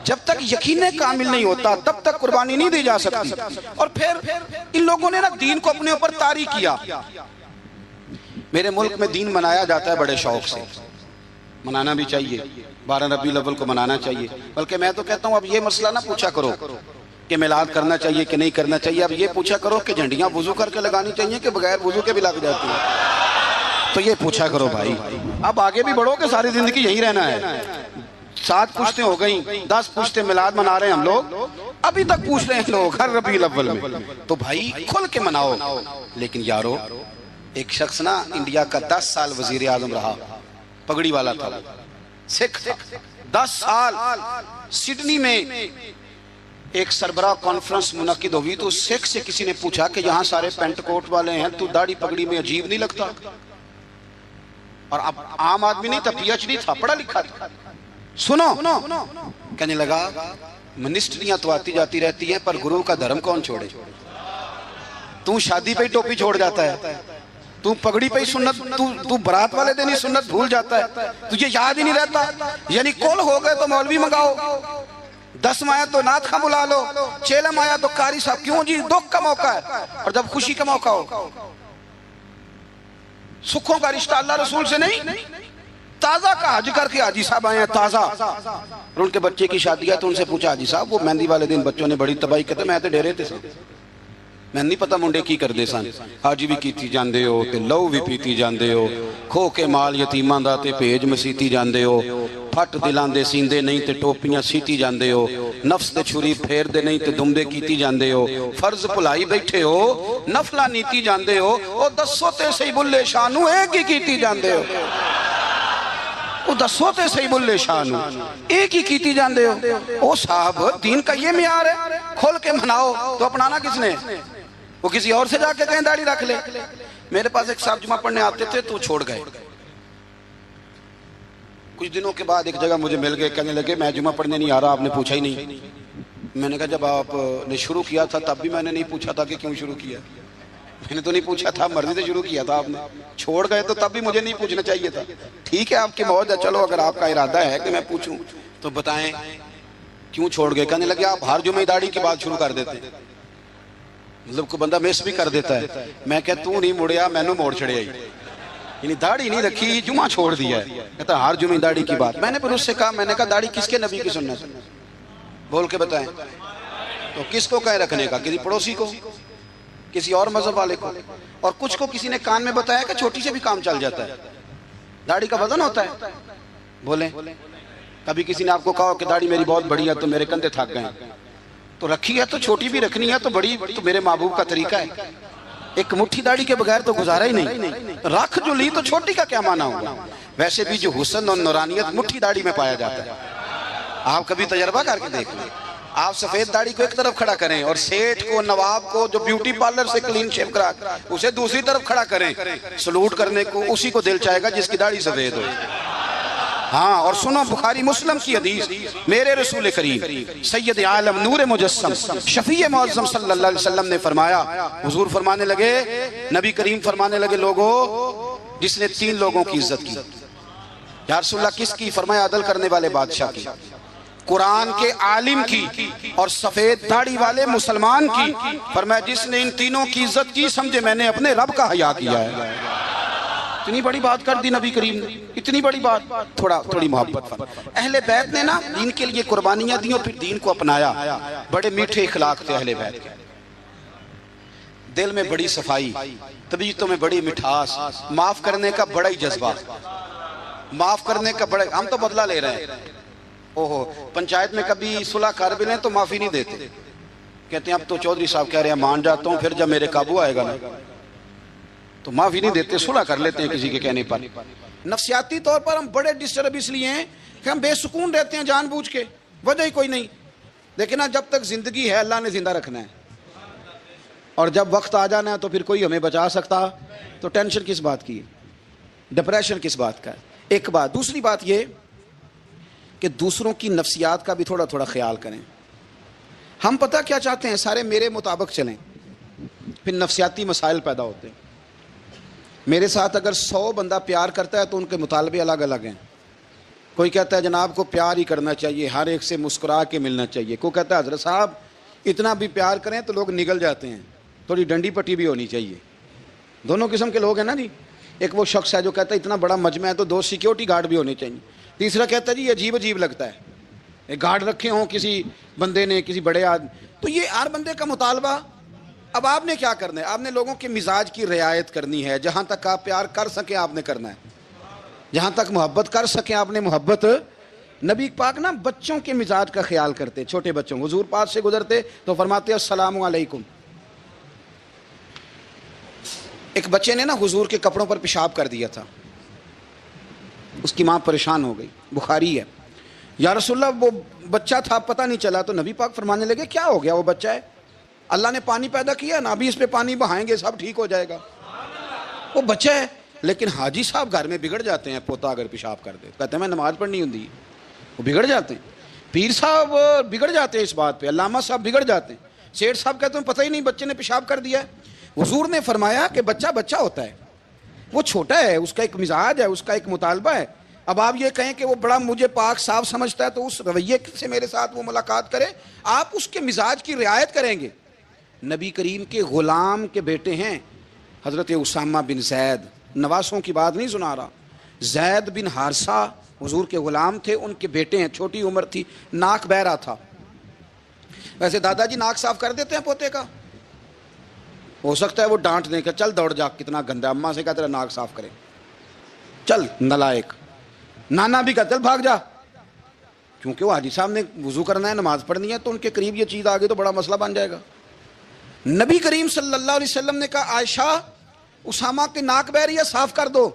جب تک یقین کامل نہیں ہوتا تب تک قربانی نہیں دی جا سکتی۔ اور پھر ان لوگوں نے نا دین کو اپنے اوپر طاری کیا۔ میرے ملک میں دین منایا جاتا ہے بڑے شوق سے، منانا بھی چاہیے، 12 ربیع الاول کو منانا چاہیے، بلکہ میں تو کہتا ہوں اب یہ مسئلہ نہ پوچھا کرو کہ میلاد کرنا چاہیے کہ نہیں کرنا چاہیے، اب یہ پوچھا کرو کہ جھنڈیاں وضو کر کے لگانی چاہیے کہ بغیر وضو کے بھی لگ جاتی ہیں، تو یہ پوچھا کرو بھائی۔ اب آگے بھی بڑھو کہ ساری زندگی یہی رہنا ہے۔ 7 پوچھتے ہو گئیں، 10 پوچھتے میلاد منا رہے ہیں ہم لوگ، ابھی تک پوچھ رہے ہیں لوگ ہر ربیع الاول میں، تو بھائی کھل کے مناؤ۔ لیکن یارو، ایک شخص نا انڈیا کا 10 سال وزیر اعظم رہا، پگڑی والا تھا، سکھ تھا، 10 سال۔ سڈنی میں ایک سربراہ کانفرنس منعقد ہوئی تو سکھ سے کسی نے پوچھا کہ یہاں سارے پینٹ کوٹ والے ہیں، تو داڑھی پگڑی میں عجیب نہیں لگتا؟ اور اب عام آدمی نہیں تھا، پی ایچ ڈی تھا، پڑھا لکھا تھا۔ سنو، کہنے لگا منسٹریاں تو آتی جاتی رہتی ہیں پر گرو کا دھرم کون چھوڑے؟ تو شادی پہ ہی ٹوپی چھوڑ جاتا ہے، تو پگڑی پہ ہی سنت، تو برات والے دن ہی سنت بھول جاتا ہے، تجھے یاد ہی نہیں رہتا۔ یعنی کل ہو گئے تو مولوی منگاؤ، 10 آیا تو نعت خواں بلا لو، 6 آیا تو قاری صاحب، کیوں جی دکھ کا موقع ہے، اور جب خوشی کا موقع ہو، سکھوں کا رشتہ اللہ رسول سے نہیں، تازہ کا حج کر کے حاجی صاحب آئے ہیں تازہ، اور ان کے بچے کی شادی ہے تو ان سے پوچھا حاجی صاحب وہ مہندی والے دن بچوں نے بڑی تباہی کہتے میں تے ڈیرے تے سن، میں نہیں پتا منڈے کی کر دے سن، حج بھی کیتی جاندے ہو تے لو بھی پیتی جاندے ہو، کھو کے مال یتیماں دا تے بھیج مسیتی جاندے ہو، پھٹ دلان دے سیندے نہیں تے ٹوپیاں سیتی جاندے ہو، نفس دے چھری پھیر دے نہیں تے دمدے کیتی جاندے ہو، فرض بھلائی بیٹھے ہو، نفلہ نیتی جاندے ہو، او دسو تے صحیح بلے شانو ایک ہی کیتی جاندے ہو، او دسو تے صحیح بلے شانو ایک ہی کیتی جاندے ہو۔ او صاحب دین کا یہ معیار ہے، کھول کے مناؤ تو اپنانا کس نے؟ وہ کسی اور سے جا کے کہیں داڑھی رکھ لے۔ میرے پاس ایک صاحب جمعہ پڑھنے آتے تھے تو چھوڑ گئے، کچھ دنوں کے بعد ایک جگہ مجھے مل گئے، کہنے لگے میں جمعہ پڑھنے نہیں آ رہا، آپ نے پوچھا ہی نہیں۔ میں نے کہا جب آپ نے شروع کیا تھا تب بھی میں نے نہیں پوچھا تھا کہ کیوں شروع کیا، میں نے تو نہیں پوچھا تھا، مرضی سے شروع کیا تھا آپ نے، چھوڑ گئے تو تب بھی مجھے نہیں پوچھنا چاہیے تھا۔ ٹھیک ہے آپ کی موج ہے، چلو اگر آپ کا ارادہ ہے کہ میں پوچھوں تو بتائیں کیوں چھوڑ گئے؟ کہنے لگے آپ ہر جمعہ داڑھی کی بات شروع کر دیتے ہیں، مطلب کوئی بندہ مس بھی کر دیتا ہے۔ میں کہ تو نہیں مڑیا میں نے موڑ چھڑیا ہی، یعنی داڑھی نہیں رکھی جمعہ چھوڑ دیا ہے، کہتا ہر جمعہ داڑھی کی بات۔ میں نے پھر اس سے کہا، میں نے کہا داڑھی کس کے نبی کی سنت ہے بول کے بتائیں، تو کس کو کہیں رکھنے کا؟ کسی پڑوسی کو، کسی اور مذہب والے کو، اور کچھ کو کسی نے کان میں بتایا کہ چھوٹی سے بھی کام چل جاتا ہے، داڑھی کا وزن ہوتا ہے۔ بولیں کبھی کسی نے آپ کو کہا کہ داڑھی میری بہت بڑی ہے تو میرے کندھے تھک گئے، تو رکھی ہے تو چھوٹی بھی رکھنی ہے تو بڑی تو میرے محبوب کا طریقہ ہے، ایک مٹھی داڑھی کے بغیر تو گزارا ہی نہیں، رکھ جو لی تو چھوٹی کا کیا معنی ہوگا؟ ویسے بھی جو حسن اور نورانیت مٹھی داڑھی میں پایا جاتا ہے، آپ کبھی تجربہ کر کے دیکھ لیں، آپ سفید داڑھی کو ایک طرف کھڑا کریں اور سیٹھ کو نواب کو جو بیوٹی پارلر سے کلین شیو کرا اسے دوسری طرف کھڑا کریں، سلوٹ کرنے کو اسی کو دل چاہے گا جس کی داڑھی سفید ہو۔ ہاں اور سنو بخاری مسلم کی حدیث، میرے رسول کریم سید عالم نور مجسم شفیع معظم صلی اللہ علیہ وسلم نے فرمایا، حضور فرمانے لگے، نبی کریم فرمانے لگے، لوگوں جس نے 3 لوگوں کی عزت کی۔ یا رسول اللہ کس کی؟ فرمایا عدل کرنے والے بادشاہ کی، قرآن کے عالم کی، اور سفید داڑھی والے مسلمان کی۔ فرمایا جس نے ان تینوں کی عزت کی سمجھے میں نے اپنے رب کا حیا کیا ہے۔ اتنی بڑی بات کر دی نبی کریم نے، اتنی بڑی بات، تھوڑی محبت۔ اہل بیت نے نا دین کے لیے قربانیاں دی اور پھر دین کو اپنایا، بڑے میٹھے اخلاق تھے اہل بیت کے، دل میں بڑی صفائی، طبیعتوں میں بڑی مٹھاس، معاف کرنے کا بڑا ہی جذبہ، معاف کرنے کا بڑا، ہم تو بدلہ لے رہے ہیں، اوہو پنچایت میں کبھی صلح کر بھی لیں تو معافی نہیں دیتے، کہتے ہیں اب تو چودھری صاحب کہہ رہے ہیں مان جاتا ہوں، پھر جب میرے قابو آئے گا نا تو معافی نہیں دیتے، صلح کر لیتے ہیں کسی کے کہنے پر۔ نفسیاتی طور پر ہم بڑے ڈسٹرب اس لیے ہیں کہ ہم بے سکون رہتے ہیں جان بوجھ کے، وجہ ہی کوئی نہیں، لیکن جب تک زندگی ہے اللہ نے زندہ رکھنا ہے، اور جب وقت آ جانا ہے تو پھر کوئی ہمیں بچا سکتا، تو ٹینشن کس بات کی ہے، ڈپریشن کس بات کا ہے؟ ایک بات۔ دوسری بات یہ کہ دوسروں کی نفسیات کا بھی تھوڑا تھوڑا خیال کریں۔ ہم پتہ کیا چاہتے ہیں؟ سارے میرے مطابق چلیں، پھر نفسیاتی مسائل پیدا ہوتے ہیں۔ میرے ساتھ اگر 100 بندہ پیار کرتا ہے تو ان کے مطالبے الگ الگ ہیں، کوئی کہتا ہے جناب کو پیار ہی کرنا چاہیے، ہر ایک سے مسکرا کے ملنا چاہیے، کوئی کہتا ہے حضرت صاحب اتنا بھی پیار کریں تو لوگ نگل جاتے ہیں، تھوڑی ڈنڈی پٹی بھی ہونی چاہیے۔ دونوں قسم کے لوگ ہیں نا جی، ایک وہ شخص ہے جو کہتا ہے اتنا بڑا مجمع ہے تو 2 سیکیورٹی گارڈ بھی ہونے چاہیے، تیسرا کہتا ہے جی یہ عجیب عجیب لگتا ہے، گارڈ رکھے ہوں کسی بندے نے، کسی بڑے آدمی، تو یہ ہر بندے کا مطالبہ۔ اب آپ نے کیا کرنا ہے؟ آپ نے لوگوں کے مزاج کی رعایت کرنی ہے، جہاں تک آپ پیار کر سکیں آپ نے کرنا ہے، جہاں تک محبت کر سکیں آپ نے محبت۔ نبی پاک نا بچوں کے مزاج کا خیال کرتے، چھوٹے بچوں، حضور پاس سے گزرتے تو فرماتے السلام علیکم۔ ایک بچے نے نا حضور کے کپڑوں پر پیشاب کر دیا تھا، اس کی ماں پریشان ہو گئی، بخاری ہے، یا رسول اللہ وہ بچہ تھا پتہ نہیں چلا، تو نبی پاک فرمانے لگے کیا ہو گیا، وہ بچہ ہے، اللہ نے پانی پیدا کیا نا، ابھی اس پہ پانی بہائیں گے سب ٹھیک ہو جائے گا، وہ بچہ ہے۔ لیکن حاجی صاحب گھر میں بگڑ جاتے ہیں، پوتا اگر پیشاب کر دے کہتے ہیں میں نماز پڑھنی ہوں، وہ بگڑ جاتے ہیں، پیر صاحب بگڑ جاتے ہیں اس بات پہ، علامہ صاحب بگڑ جاتے ہیں، سیٹھ صاحب کہتے ہیں پتہ ہی نہیں بچے نے پیشاب کر دیا ہے۔ حضور نے فرمایا کہ بچہ بچہ ہوتا ہے، وہ چھوٹا ہے، اس کا ایک مزاج ہے، اس کا ایک مطالبہ ہے۔ اب آپ یہ کہیں کہ وہ بڑا مجھے پاک صاف سمجھتا ہے تو اس رویے سے میرے ساتھ وہ ملاقات کرے، آپ اس کے مزاج کی رعایت کریں گے۔ نبی کریم کے غلام کے بیٹے ہیں حضرت اسامہ بن زید، نواسوں کی بات نہیں سنا رہا، زید بن حارثہ حضور کے غلام تھے، ان کے بیٹے ہیں، چھوٹی عمر تھی، ناک بہ رہا تھا. ویسے دادا جی ناک صاف کر دیتے ہیں پوتے کا؟ ہو سکتا ہے وہ ڈانٹ دیں کہ چل دوڑ جا، کتنا گندا، اماں سے کہا تیرا ناک صاف کرے، چل نالائق. نانا بھی کہا چل بھاگ جا، کیونکہ وہ حاجی صاحب نے وضو کرنا ہے، نماز پڑھنی ہے، تو ان کے قریب یہ چیز آ گئی تو بڑا مسئلہ بن جائے گا. نبی کریم صلی اللہ علیہ وسلم نے کہا عائشہ اسامہ کی ناک بہ رہی ہے، صاف کر دو.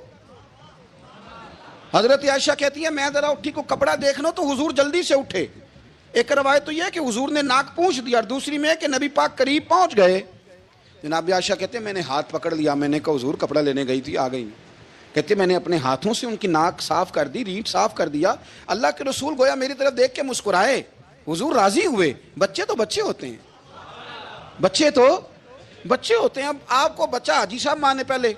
حضرت عائشہ کہتی ہے میں ذرا اٹھی کو کپڑا دیکھنا تو حضور جلدی سے اٹھے. ایک روایت تو یہ ہے کہ حضور نے ناک پونچھ دیا، اور دوسری میں کہ نبی پاک قریب پہنچ گئے. جناب عائشہ کہتے ہیں میں نے ہاتھ پکڑ لیا، میں نے کہا حضور کپڑا لینے گئی تھی، آ گئی. کہتے میں نے اپنے ہاتھوں سے ان کی ناک صاف کر دی، ریٹ صاف کر دیا. اللہ کے رسول گویا میری طرف دیکھ کے مسکرائے، حضور راضی ہوئے. بچے تو بچے ہوتے ہیں، بچے تو بچے ہوتے ہیں. اب آپ کو بچہ حاجی صاحب مانے، پہلے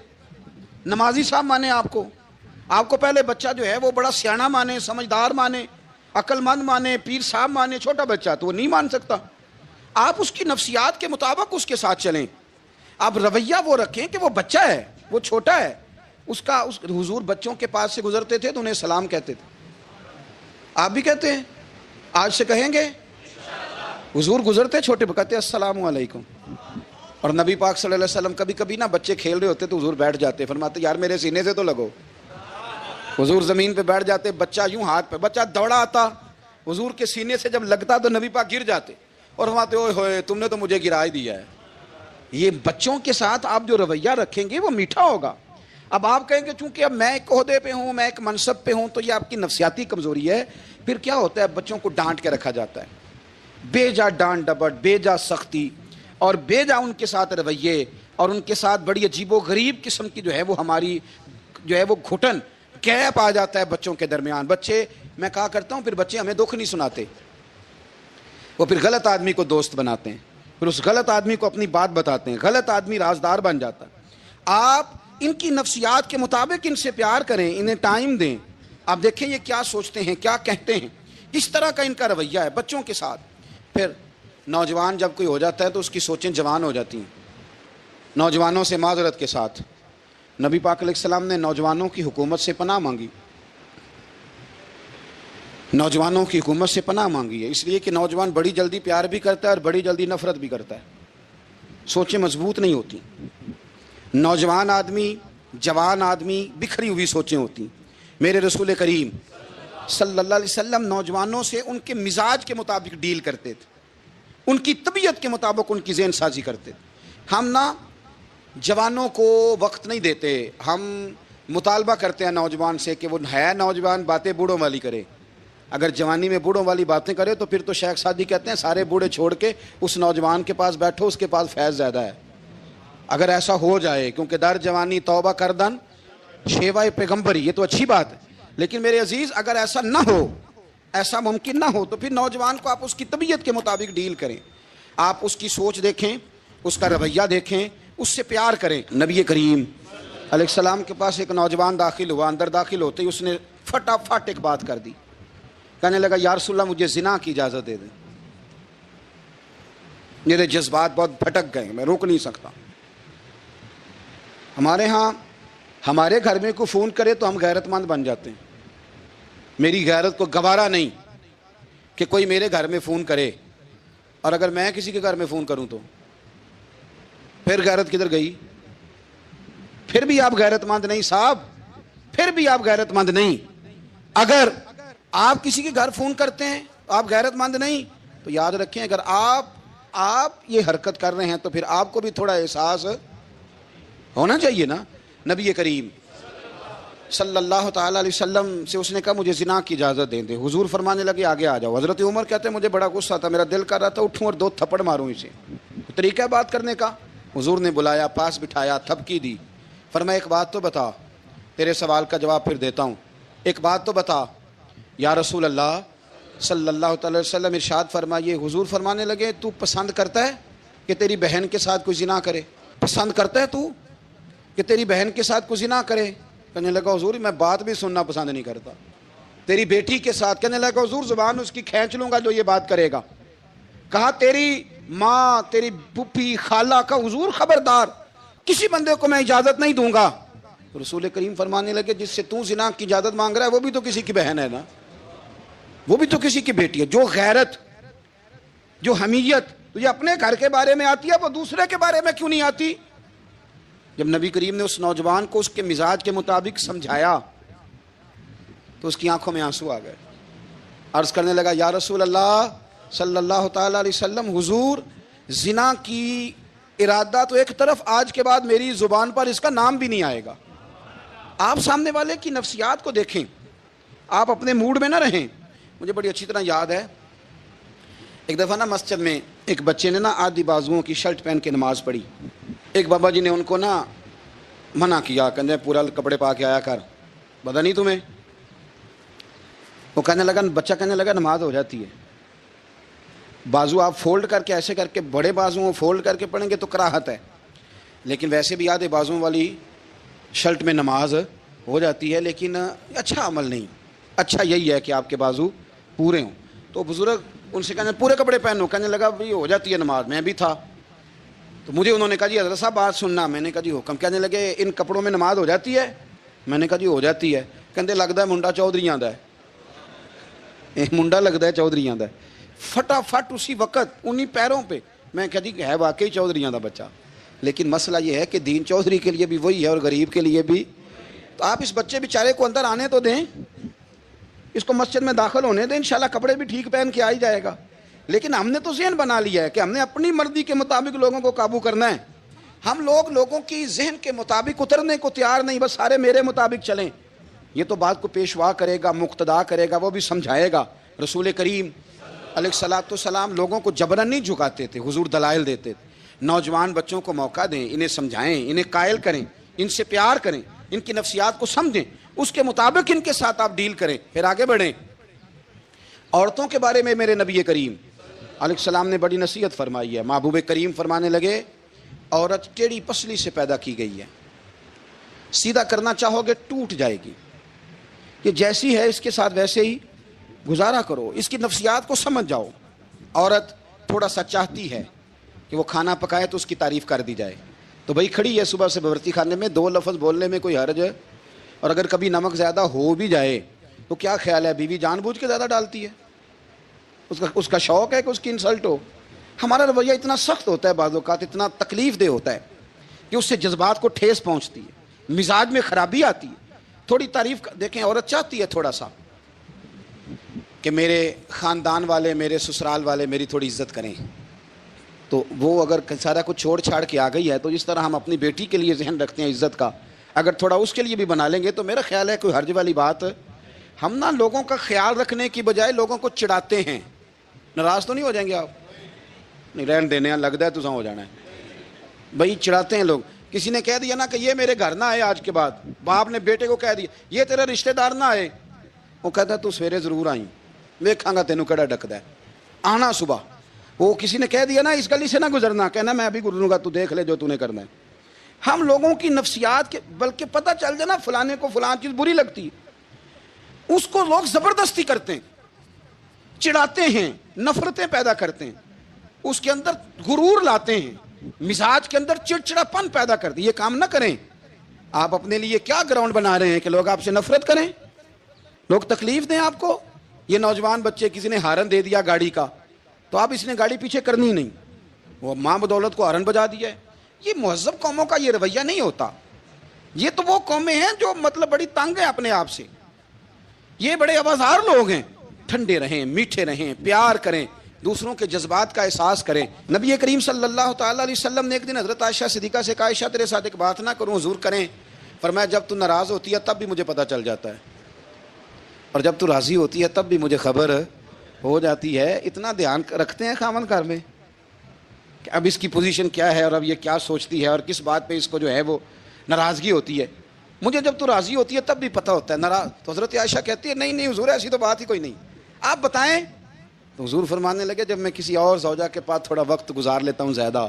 نمازی صاحب مانے، آپ کو پہلے بچہ جو ہے وہ بڑا سیاںا مانے، سمجھدار مانے، عقل مند مانے، پیر صاحب مانے. چھوٹا بچہ تو وہ نہیں مان سکتا. آپ اس کی نفسیات کے مطابق اس کے ساتھ چلیں. آپ رویہ وہ رکھیں کہ وہ بچہ ہے، وہ چھوٹا ہے. حضور بچوں کے پاس سے گزرتے تھے تو انہیں سلام کہتے تھے. آپ بھی کہتے ہیں؟ آج سے کہیں گے؟ حضور گزرتے چھوٹے کہتے السلام علیکم. اور نبی پاک صلی اللہ علیہ وسلم کبھی کبھی نا بچے کھیل رہے ہوتے تو حضور بیٹھ جاتے، فرماتے یار میرے سینے سے تو لگو. حضور زمین پہ بیٹھ جاتے، بچہ یوں ہاتھ پہ، بچہ دوڑا آتا، حضور کے سینے سے جب لگتا تو نبی پاک گر جاتے اور فرماتے اوئے ہوئے تم نے تو مجھے گرا ہی دیا ہے. یہ بچوں کے ساتھ آپ جو رویہ رکھیں گے وہ میٹھا ہوگا. اب آپ کہیں گے چونکہ اب میں ایک عہدے پہ ہوں، میں ایک منصب پہ ہوں، تو یہ آپ کی نفسیاتی کمزوری ہے. پھر کیا ہوتا ہے؟ بچوں کو ڈانٹ کے رکھا جاتا ہے، بے جا ڈانٹ ڈپٹ، بے جا سختی، اور بے جا ان کے ساتھ رویے، اور ان کے ساتھ بڑی عجیب و غریب قسم کی جو ہے وہ ہماری جو ہے وہ گھٹن گیپ آ جاتا ہے بچوں کے درمیان. بچے، میں کہا کرتا ہوں، پھر بچے ہمیں دکھ نہیں سناتے، وہ پھر غلط آدمی کو دوست بناتے ہیں، پھر اس غلط آدمی کو اپنی بات بتاتے ہیں، غلط آدمی رازدار بن جاتا ہے. آپ ان کی نفسیات کے مطابق ان سے پیار کریں، انہیں ٹائم دیں. آپ دیکھیں یہ کیا سوچتے ہیں، کیا کہتے ہیں، کس طرح کا ان کا رویہ ہے بچوں کے ساتھ. پھر نوجوان جب کوئی ہو جاتا ہے تو اس کی سوچیں جوان ہو جاتی ہیں. نوجوانوں سے معذرت کے ساتھ نبی پاک علیہ السلام نے نوجوانوں کی حکومت سے پناہ مانگی، نوجوانوں کی حکومت سے پناہ مانگی ہے، اس لیے کہ نوجوان بڑی جلدی پیار بھی کرتا ہے اور بڑی جلدی نفرت بھی کرتا ہے. سوچیں مضبوط نہیں ہوتی. نوجوان آدمی، جوان آدمی، بکھری ہوئی سوچیں ہوتی. میرے رسول کریم صلی اللہ علیہ وسلم نوجوانوں سے ان کے مزاج کے مطابق ڈیل کرتے تھے، ان کی طبیعت کے مطابق ان کی ذہن سازی کرتے تھے. ہم نا جوانوں کو وقت نہیں دیتے، ہم مطالبہ کرتے ہیں نوجوان سے کہ وہ ہے نوجوان باتیں بوڑھوں والی کرے. اگر جوانی میں بوڑھوں والی باتیں کرے تو پھر تو شیخ سعدی کہتے ہیں سارے بوڑھے چھوڑ کے اس نوجوان کے پاس بیٹھو، اس کے پاس فیض زیادہ ہے. اگر ایسا ہو جائے، کیونکہ در جوانی توبہ کردن شیوائے پیغمبری، یہ تو اچھی بات ہے، لیکن میرے عزیز اگر ایسا نہ ہو، ایسا ممکن نہ ہو، تو پھر نوجوان کو آپ اس کی طبیعت کے مطابق ڈیل کریں. آپ اس کی سوچ دیکھیں، اس کا رویہ دیکھیں، اس سے پیار کریں. نبی کریم علیہ السلام کے پاس ایک نوجوان داخل ہوا، اندر داخل ہوتے ہی اس نے فٹافٹ ایک بات کر دی. کہنے لگا یا رسول اللہ مجھے زنا کی اجازت دے دیں. میرے جذبات بہت بھٹک گئے، میں روک نہیں سکتا. ہمارے ہاں ہمارے گھر میں کوئی فون کرے تو ہم غیرت مند بن جاتے ہیں. میری غیرت کو گوارا نہیں کہ کوئی میرے گھر میں فون کرے، اور اگر میں کسی کے گھر میں فون کروں تو پھر غیرت کدھر گئی؟ پھر بھی آپ غیرت مند نہیں صاحب، پھر بھی آپ غیرت مند نہیں. اگر آپ کسی کے گھر فون کرتے ہیں آپ غیرت مند نہیں، تو یاد رکھیں اگر آپ یہ حرکت کر رہے ہیں تو پھر آپ کو بھی تھوڑا احساس ہونا چاہیے نا. نبی کریم صلی اللہ تعالیٰ علیہ وسلم سے اس نے کہا مجھے زنا کی اجازت دیں دے. حضور فرمانے لگے آگے آ جاؤ. حضرت عمر کہتے ہیں مجھے بڑا غصہ تھا، میرا دل کر رہا تھا اٹھوں اور 2 تھپڑ ماروں اسے. طریقہ ہے بات کرنے کا. حضور نے بلایا، پاس بٹھایا، تھپکی دی. فرمایا ایک بات تو بتا، تیرے سوال کا جواب پھر دیتا ہوں، ایک بات تو بتا. یا رسول اللہ صلی اللہ تعالی وسلم ارشاد فرمائیے. حضور فرمانے لگے تو پسند کرتا ہے کہ تیری بہن کے ساتھ کوئی زنا کرے؟ پسند کرتا ہے تو کہ تیری بہن کے ساتھ کوئی زنا کرے؟ کہنے لگا حضور میں بات بھی سننا پسند نہیں کرتا. تیری بیٹی کے ساتھ؟ کہنے لگا حضور زبان اس کی کھینچ لوں گا جو یہ بات کرے گا. کہا تیری ماں، تیری پھوپھی، خالہ کا؟ حضور خبردار کسی بندے کو میں اجازت نہیں دوں گا. رسول کریم فرمانے لگے جس سے تو زنا کی اجازت مانگ رہا ہے وہ بھی تو کسی کی بہن ہے نا، وہ بھی تو کسی کی بیٹی ہے۔ جو غیرت، جو حمیت تجھے اپنے گھر کے بارے میں آتی ہے وہ دوسرے کے بارے میں کیوں نہیں آتی؟ جب نبی کریم نے اس نوجوان کو اس کے مزاج کے مطابق سمجھایا تو اس کی آنکھوں میں آنسو آ گئے۔ عرض کرنے لگا یا رسول اللہ صلی اللہ تعالی علیہ وسلم، حضور زنا کی ارادہ تو ایک طرف، آج کے بعد میری زبان پر اس کا نام بھی نہیں آئے گا۔ آپ سامنے والے کی نفسیات کو دیکھیں، آپ اپنے موڈ میں نہ رہیں۔ مجھے بڑی اچھی طرح یاد ہے ایک دفعہ نا مسجد میں ایک بچے نے نا آدھی بازوؤں کی شرٹ پہن کے نماز پڑھی۔ ایک بابا جی نے ان کو نا منع کیا، کہنے پورا کپڑے پا کے آیا کر، پتہ نہیں تمہیں؟ وہ کہنے لگا، بچہ کہنے لگا نماز ہو جاتی ہے، بازو آپ فولڈ کر کے ایسے کر کے، بڑے بازوؤں فولڈ کر کے پڑھیں گے تو کراہت ہے، لیکن ویسے بھی آدھے بازوؤں والی شرٹ میں نماز ہو جاتی ہے، لیکن اچھا عمل نہیں، اچھا یہی ہے کہ آپ کے بازو پورے ہوں۔ تو بزرگ ان سے کہنے پورے کپڑے پہنو، کہنے لگا بھائی ہو جاتی ہے نماز، میں بھی تھا تو مجھے انہوں نے کہا جی حضرت صاحب بات سننا، میں نے کہا جی حکم۔ کہنے لگے ان کپڑوں میں نماز ہو جاتی ہے؟ میں نے کہا جی ہو جاتی ہے۔ کہتے لگتا ہے منڈا چودھری آندا ہے، منڈا لگتا ہے چودھری آندا ہے۔ فٹافٹ اسی وقت انہی پیروں پہ میں کہا جی ہے واقعی چودھریاں دا بچہ، لیکن مسئلہ یہ ہے کہ دین چودھری کے لیے بھی وہی ہے اور غریب کے لیے بھی۔ تو آپ اس بچے بیچارے کو اندر آنے تو دیں، اس کو مسجد میں داخل ہونے دیں، انشاءاللہ کپڑے بھی ٹھیک پہن کے آ ہی جائے گا۔ لیکن ہم نے تو ذہن بنا لیا ہے کہ ہم نے اپنی مرضی کے مطابق لوگوں کو قابو کرنا ہے۔ ہم لوگ لوگوں کی ذہن کے مطابق اترنے کو تیار نہیں، بس سارے میرے مطابق چلیں۔ یہ تو بات کو پیشوا کرے گا، مقتدا کرے گا، وہ بھی سمجھائے گا۔ رسول کریم علیہ الصلوۃ والسلام لوگوں کو جبرن نہیں جھکاتے تھے، حضور دلائل دیتے تھے۔ نوجوان بچوں کو موقع دیں، انہیں سمجھائیں، انہیں قائل کریں، ان سے پیار کریں، ان کی نفسیات کو سمجھیں، اس کے مطابق ان کے ساتھ آپ ڈیل کریں، پھر آگے بڑھیں۔ عورتوں کے بارے میں میرے نبی کریم علیہ السلام نے بڑی نصیحت فرمائی ہے۔ محبوب کریم فرمانے لگے عورت ٹیڑھی پسلی سے پیدا کی گئی ہے، سیدھا کرنا چاہو گے ٹوٹ جائے گی، یہ جیسی ہے اس کے ساتھ ویسے ہی گزارا کرو، اس کی نفسیات کو سمجھ جاؤ۔ عورت تھوڑا سا چاہتی ہے کہ وہ کھانا پکائے تو اس کی تعریف کر دی جائے، تو بھائی کھڑی ہے صبح سے باورچی خانے میں، دو لفظ بولنے میں کوئی حرج ہے؟ اور اگر کبھی نمک زیادہ ہو بھی جائے تو کیا خیال ہے بیوی جان بوجھ کے زیادہ ڈالتی ہے؟ اس کا شوق ہے کہ اس کی انسلٹ ہو؟ ہمارا رویہ اتنا سخت ہوتا ہے، بعض اوقات اتنا تکلیف دہ ہوتا ہے کہ اس سے جذبات کو ٹھیس پہنچتی ہے، مزاج میں خرابی آتی ہے۔ تھوڑی تعریف دیکھیں، عورت چاہتی ہے تھوڑا سا کہ میرے خاندان والے، میرے سسرال والے میری تھوڑی عزت کریں، تو وہ اگر سارا کچھ چھوڑ چھاڑ کے آ گئی ہے تو جس طرح ہم اپنی بیٹی کے لیے ذہن رکھتے ہیں عزت کا، اگر تھوڑا اس کے لیے بھی بنا لیں گے تو میرا خیال ہے کوئی حرج والی بات۔ ہم نا لوگوں کا خیال رکھنے کی بجائے لوگوں کو چڑھاتے ہیں۔ ناراض تو نہیں ہو جائیں گے آپ؟ نہیں، رہن دینے ہیں، لگتا ہے تو ہو جانا ہے بھائی، چڑھاتے ہیں لوگ۔ کسی نے کہہ دیا نا کہ یہ میرے گھر نہ آئے آج کے بعد، باپ نے بیٹے کو کہہ دیا یہ تیرے رشتہ دار نہ آئے، وہ کہتا ہے تو سویرے ضرور آئی، ویکھاں گا تینوں کیڑا ڈکدا ہے، آنا صبح۔ وہ کسی نے کہہ دیا نا اس گلی سے نہ گزرنا، کہنا میں ابھی گزروں گا، تو دیکھ لے جو تو نے کرنا ہے۔ ہم لوگوں کی نفسیات کے، بلکہ پتہ چل جائے نا فلانے کو فلان چیز بری لگتی ہے، اس کو لوگ زبردستی کرتے ہیں، چڑھاتے ہیں، نفرتیں پیدا کرتے ہیں، اس کے اندر غرور لاتے ہیں، مزاج کے اندر چڑچڑاپن پیدا کرتے ہیں۔ یہ کام نہ کریں۔ آپ اپنے لیے کیا گراؤنڈ بنا رہے ہیں کہ لوگ آپ سے نفرت کریں، لوگ تکلیف دیں آپ کو؟ یہ نوجوان بچے کسی نے ہارن دے دیا گاڑی کا تو آپ اس نے گاڑی پیچھے کرنی نہیں، وہ ماں بدولت کو ہارن بجا دیا ہے۔ یہ مہذب قوموں کا یہ رویہ نہیں ہوتا۔ یہ تو وہ قومیں ہیں جو مطلب بڑی تنگ ہیں اپنے آپ سے، یہ بڑے آوازار لوگ ہیں۔ ٹھنڈے رہیں، میٹھے رہیں، پیار کریں، دوسروں کے جذبات کا احساس کریں۔ نبی کریم صلی اللہ تعالیٰ علیہ وسلم نے ایک دن حضرت عائشہ صدیقہ سے کہا عائشہ تیرے ساتھ ایک بات نہ کروں حضور کریں؟ فرمایا جب تو ناراض ہوتی ہے تب بھی مجھے پتہ چل جاتا ہے، اور جب تو راضی ہوتی ہے تب بھی مجھے خبر ہو جاتی ہے۔ اتنا دھیان رکھتے ہیں خاوند گھر میں کہ اب اس کی پوزیشن کیا ہے اور اب یہ کیا سوچتی ہے اور کس بات پہ اس کو جو ہے وہ ناراضگی ہوتی ہے۔ مجھے جب تو راضی ہوتی ہے تب بھی پتہ ہوتا ہے ناراض۔ تو حضرت عائشہ کہتی ہے نہیں نہیں حضور ایسی تو بات ہی کوئی نہیں، آپ بتائیں۔ تو حضور فرمانے لگے جب میں کسی اور زوجہ کے پاس تھوڑا وقت گزار لیتا ہوں زیادہ،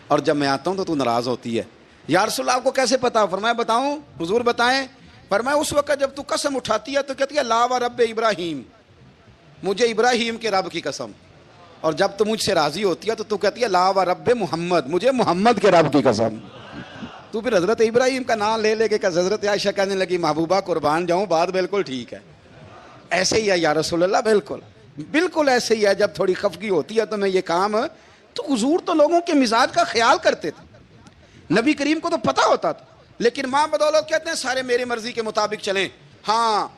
اور جب میں آتا ہوں تو ناراض ہوتی ہے۔ یا رسول اللہ آپ کو کیسے پتا؟ فرمایا بتاؤں حضور بتائیں۔ فرمایا اس وقت جب تو قسم اٹھاتی ہے تو کہتی ہے لا و رب ابراہیم، مجھے ابراہیم کے رب کی قسم، اور جب تو مجھ سے راضی ہوتی ہے تو کہتی ہے لا و رب محمد، مجھے محمد کے رب کی قسم۔ تو پھر حضرت ابراہیم کا نام لے لے کے حضرت عائشہ کہنے لگی محبوبہ قربان جاؤں، بات بالکل ٹھیک ہے، ایسے ہی ہے یا رسول اللہ، بالکل بالکل ایسے ہی ہے. جب تھوڑی خفگی ہوتی ہے تو میں یہ کام، تو حضور تو لوگوں کے مزاج کا خیال کرتے تھے، نبی کریم کو تو پتہ ہوتا تھا، لیکن ماں بدولت کہتے ہیں سارے میری مرضی کے مطابق چلیں. ہاں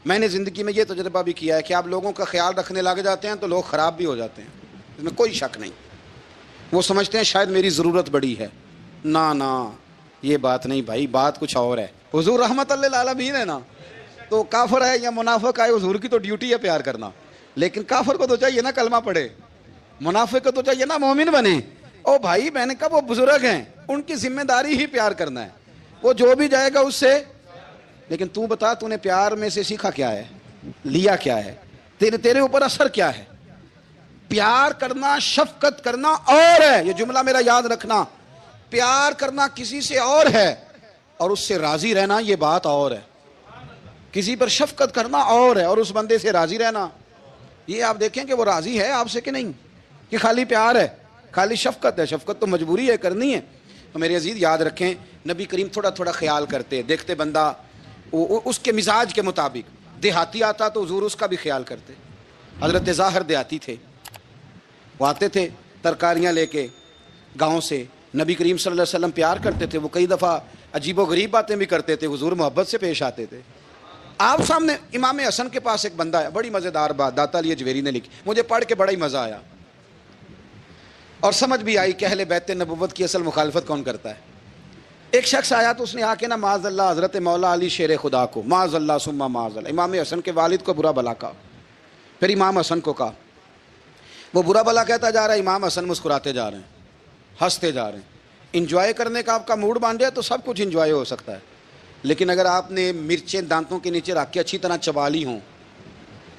میں نے زندگی میں یہ تجربہ بھی کیا ہے کہ آپ لوگوں کا خیال رکھنے لگ جاتے ہیں تو لوگ خراب بھی ہو جاتے ہیں، اس میں کوئی شک نہیں. وہ سمجھتے ہیں شاید میری ضرورت بڑی ہے، نہ یہ بات نہیں بھائی، بات کچھ اور ہے. حضور رحمت اللہ العالمین ہے نا، تو کافر ہے یا منافق ہے، حضور کی تو ڈیوٹی ہے پیار کرنا، لیکن کافر کو تو چاہیے نا کلمہ پڑھے، منافق کو تو چاہیے نا مومن بنے. او بھائی میں نے کہا وہ بزرگ ہیں، ان کی ذمہ داری ہی پیار کرنا ہے، وہ جو بھی جائے گا اس سے. لیکن تو بتا تو نے پیار میں سے سیکھا کیا ہے، لیا کیا ہے، تیرے اوپر اثر کیا ہے؟ پیار کرنا، شفقت کرنا اور ہے، یہ جملہ میرا یاد رکھنا، پیار کرنا کسی سے اور ہے اور اس سے راضی رہنا یہ بات اور ہے. کسی پر شفقت کرنا اور ہے اور اس بندے سے راضی رہنا، یہ آپ دیکھیں کہ وہ راضی ہے آپ سے کہ نہیں، کہ خالی پیار ہے، خالی شفقت ہے. شفقت تو مجبوری ہے، کرنی ہے. تو میرے عزیز یاد رکھیں نبی کریم تھوڑا تھوڑا خیال کرتے، دیکھتے بندہ اس کے مزاج کے مطابق، دیہاتی آتا تو حضور اس کا بھی خیال کرتے. حضرت ظاہر دیہاتی تھے، وہ آتے تھے ترکاریاں لے کے گاؤں سے، نبی کریم صلی اللہ علیہ وسلم پیار کرتے تھے، وہ کئی دفعہ عجیب و غریب باتیں بھی کرتے تھے، حضور محبت سے پیش آتے تھے. آپ سامنے امام حسن کے پاس ایک بندہ ہے، بڑی مزیدار بات داتا علی اجویری نے لکھی، مجھے پڑھ کے بڑا ہی مزہ آیا اور سمجھ بھی آئی کہ اہل بیت نبوت کی اصل مخالفت کون کرتا ہے. ایک شخص آیا تو اس نے آ کے نا معاذ اللہ حضرت مولا علی شیر خدا کو، معاذ اللہ ثم معاذ اللہ، امام حسن کے والد کو برا بلا کہا. پھر امام حسن کو کہا، وہ برا بلا کہتا جا رہا ہے، امام حسن مسکراتے جا رہے ہیں، ہنستے جا رہے ہیں. انجوائے کرنے کا آپ کا موڈ بن جائے تو سب کچھ انجوائے ہو سکتا ہے، لیکن اگر آپ نے مرچیں دانتوں کے نیچے رکھ کے اچھی طرح چبا لی ہوں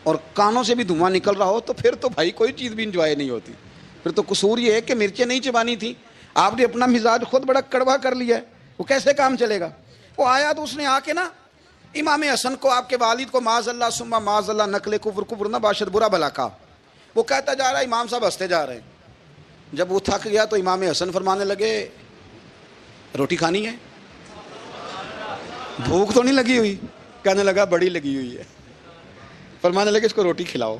اور کانوں سے بھی دھواں نکل رہا ہو تو پھر تو بھائی کوئی چیز بھی انجوائے نہیں ہوتی. پھر تو قصور یہ ہے کہ مرچیں نہیں چبانی تھی، آپ نے اپنا مزاج خود بڑا کڑوا کر لیا ہے، وہ کیسے کام چلے گا. وہ آیا تو اس نے آ کے نا امام حسن کو، آپ کے والد کو، معاذ اللہ ثم معاذ اللہ نقل کفر نہ باشد، برا بھلا کہا. وہ کہتا جا رہا ہے، امام صاحب ہنستے جا رہے ہیں. جب وہ تھک گیا تو امام حسن فرمانے لگے روٹی کھانی ہے، بھوک تو نہیں لگی ہوئی؟ کہنے لگا بڑی لگی ہوئی ہے. فرمانے لگے اس کو روٹی کھلاؤ.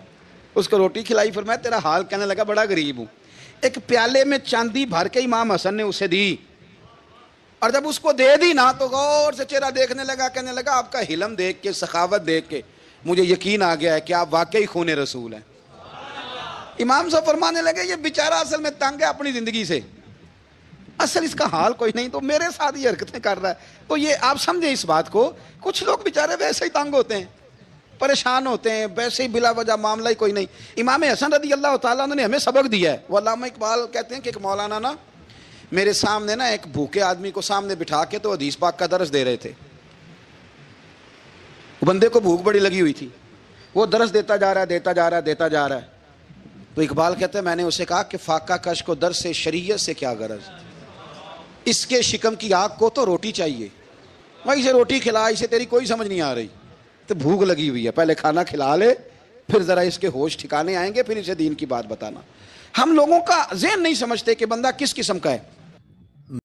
اس کو روٹی کھلائی. فرمایا تیرا حال؟ کہنے لگا بڑا غریب ہوں. ایک پیالے میں چاندی بھر کے امام حسن نے اسے دی اور جب اس کو دے دی نا تو غور سے چہرہ دیکھنے لگا، کہنے لگا آپ کا حلم دیکھ کے، سخاوت دیکھ کے مجھے یقین آ گیا ہے کہ آپ واقعی خون رسول ہیں. امام صاحب فرمانے لگے یہ بیچارہ اصل میں تنگ ہے اپنی زندگی سے، اصل اس کا حال کوئی نہیں تو میرے ساتھ یہ حرکتیں کر رہا ہے. تو یہ آپ سمجھیں اس بات کو، کچھ لوگ بیچارے ویسے ہی تنگ ہوتے ہیں، پریشان ہوتے ہیں، ویسے ہی بلا وجہ معاملہ ہی کوئی نہیں. امام حسن رضی اللہ تعالیٰ عنہ نے ہمیں سبق دیا ہے. وہ علامہ اقبال کہتے ہیں کہ ایک مولانا نا میرے سامنے نا ایک بھوکے آدمی کو سامنے بٹھا کے تو حدیث پاک کا درس دے رہے تھے. بندے کو بھوک بڑی لگی ہوئی تھی، وہ درس دیتا جا رہا ہے. تو اقبال کہتے ہیں میں نے اسے کہا کہ فاقہ کش کو درس سے شریعت سے کیا غرض، اس کے شکم کی آگ کو تو روٹی چاہیے، میں اسے روٹی کھلا، اسے تیری کوئی سمجھ نہیں آ رہی، تو بھوک لگی ہوئی ہے، پہلے کھانا کھلا لے پھر ذرا اس کے ہوش ٹھکانے آئیں گے، پھر اسے دین کی بات بتانا. ہم لوگوں کا ذہن نہیں سمجھتے کہ بندہ کس قسم کا ہے.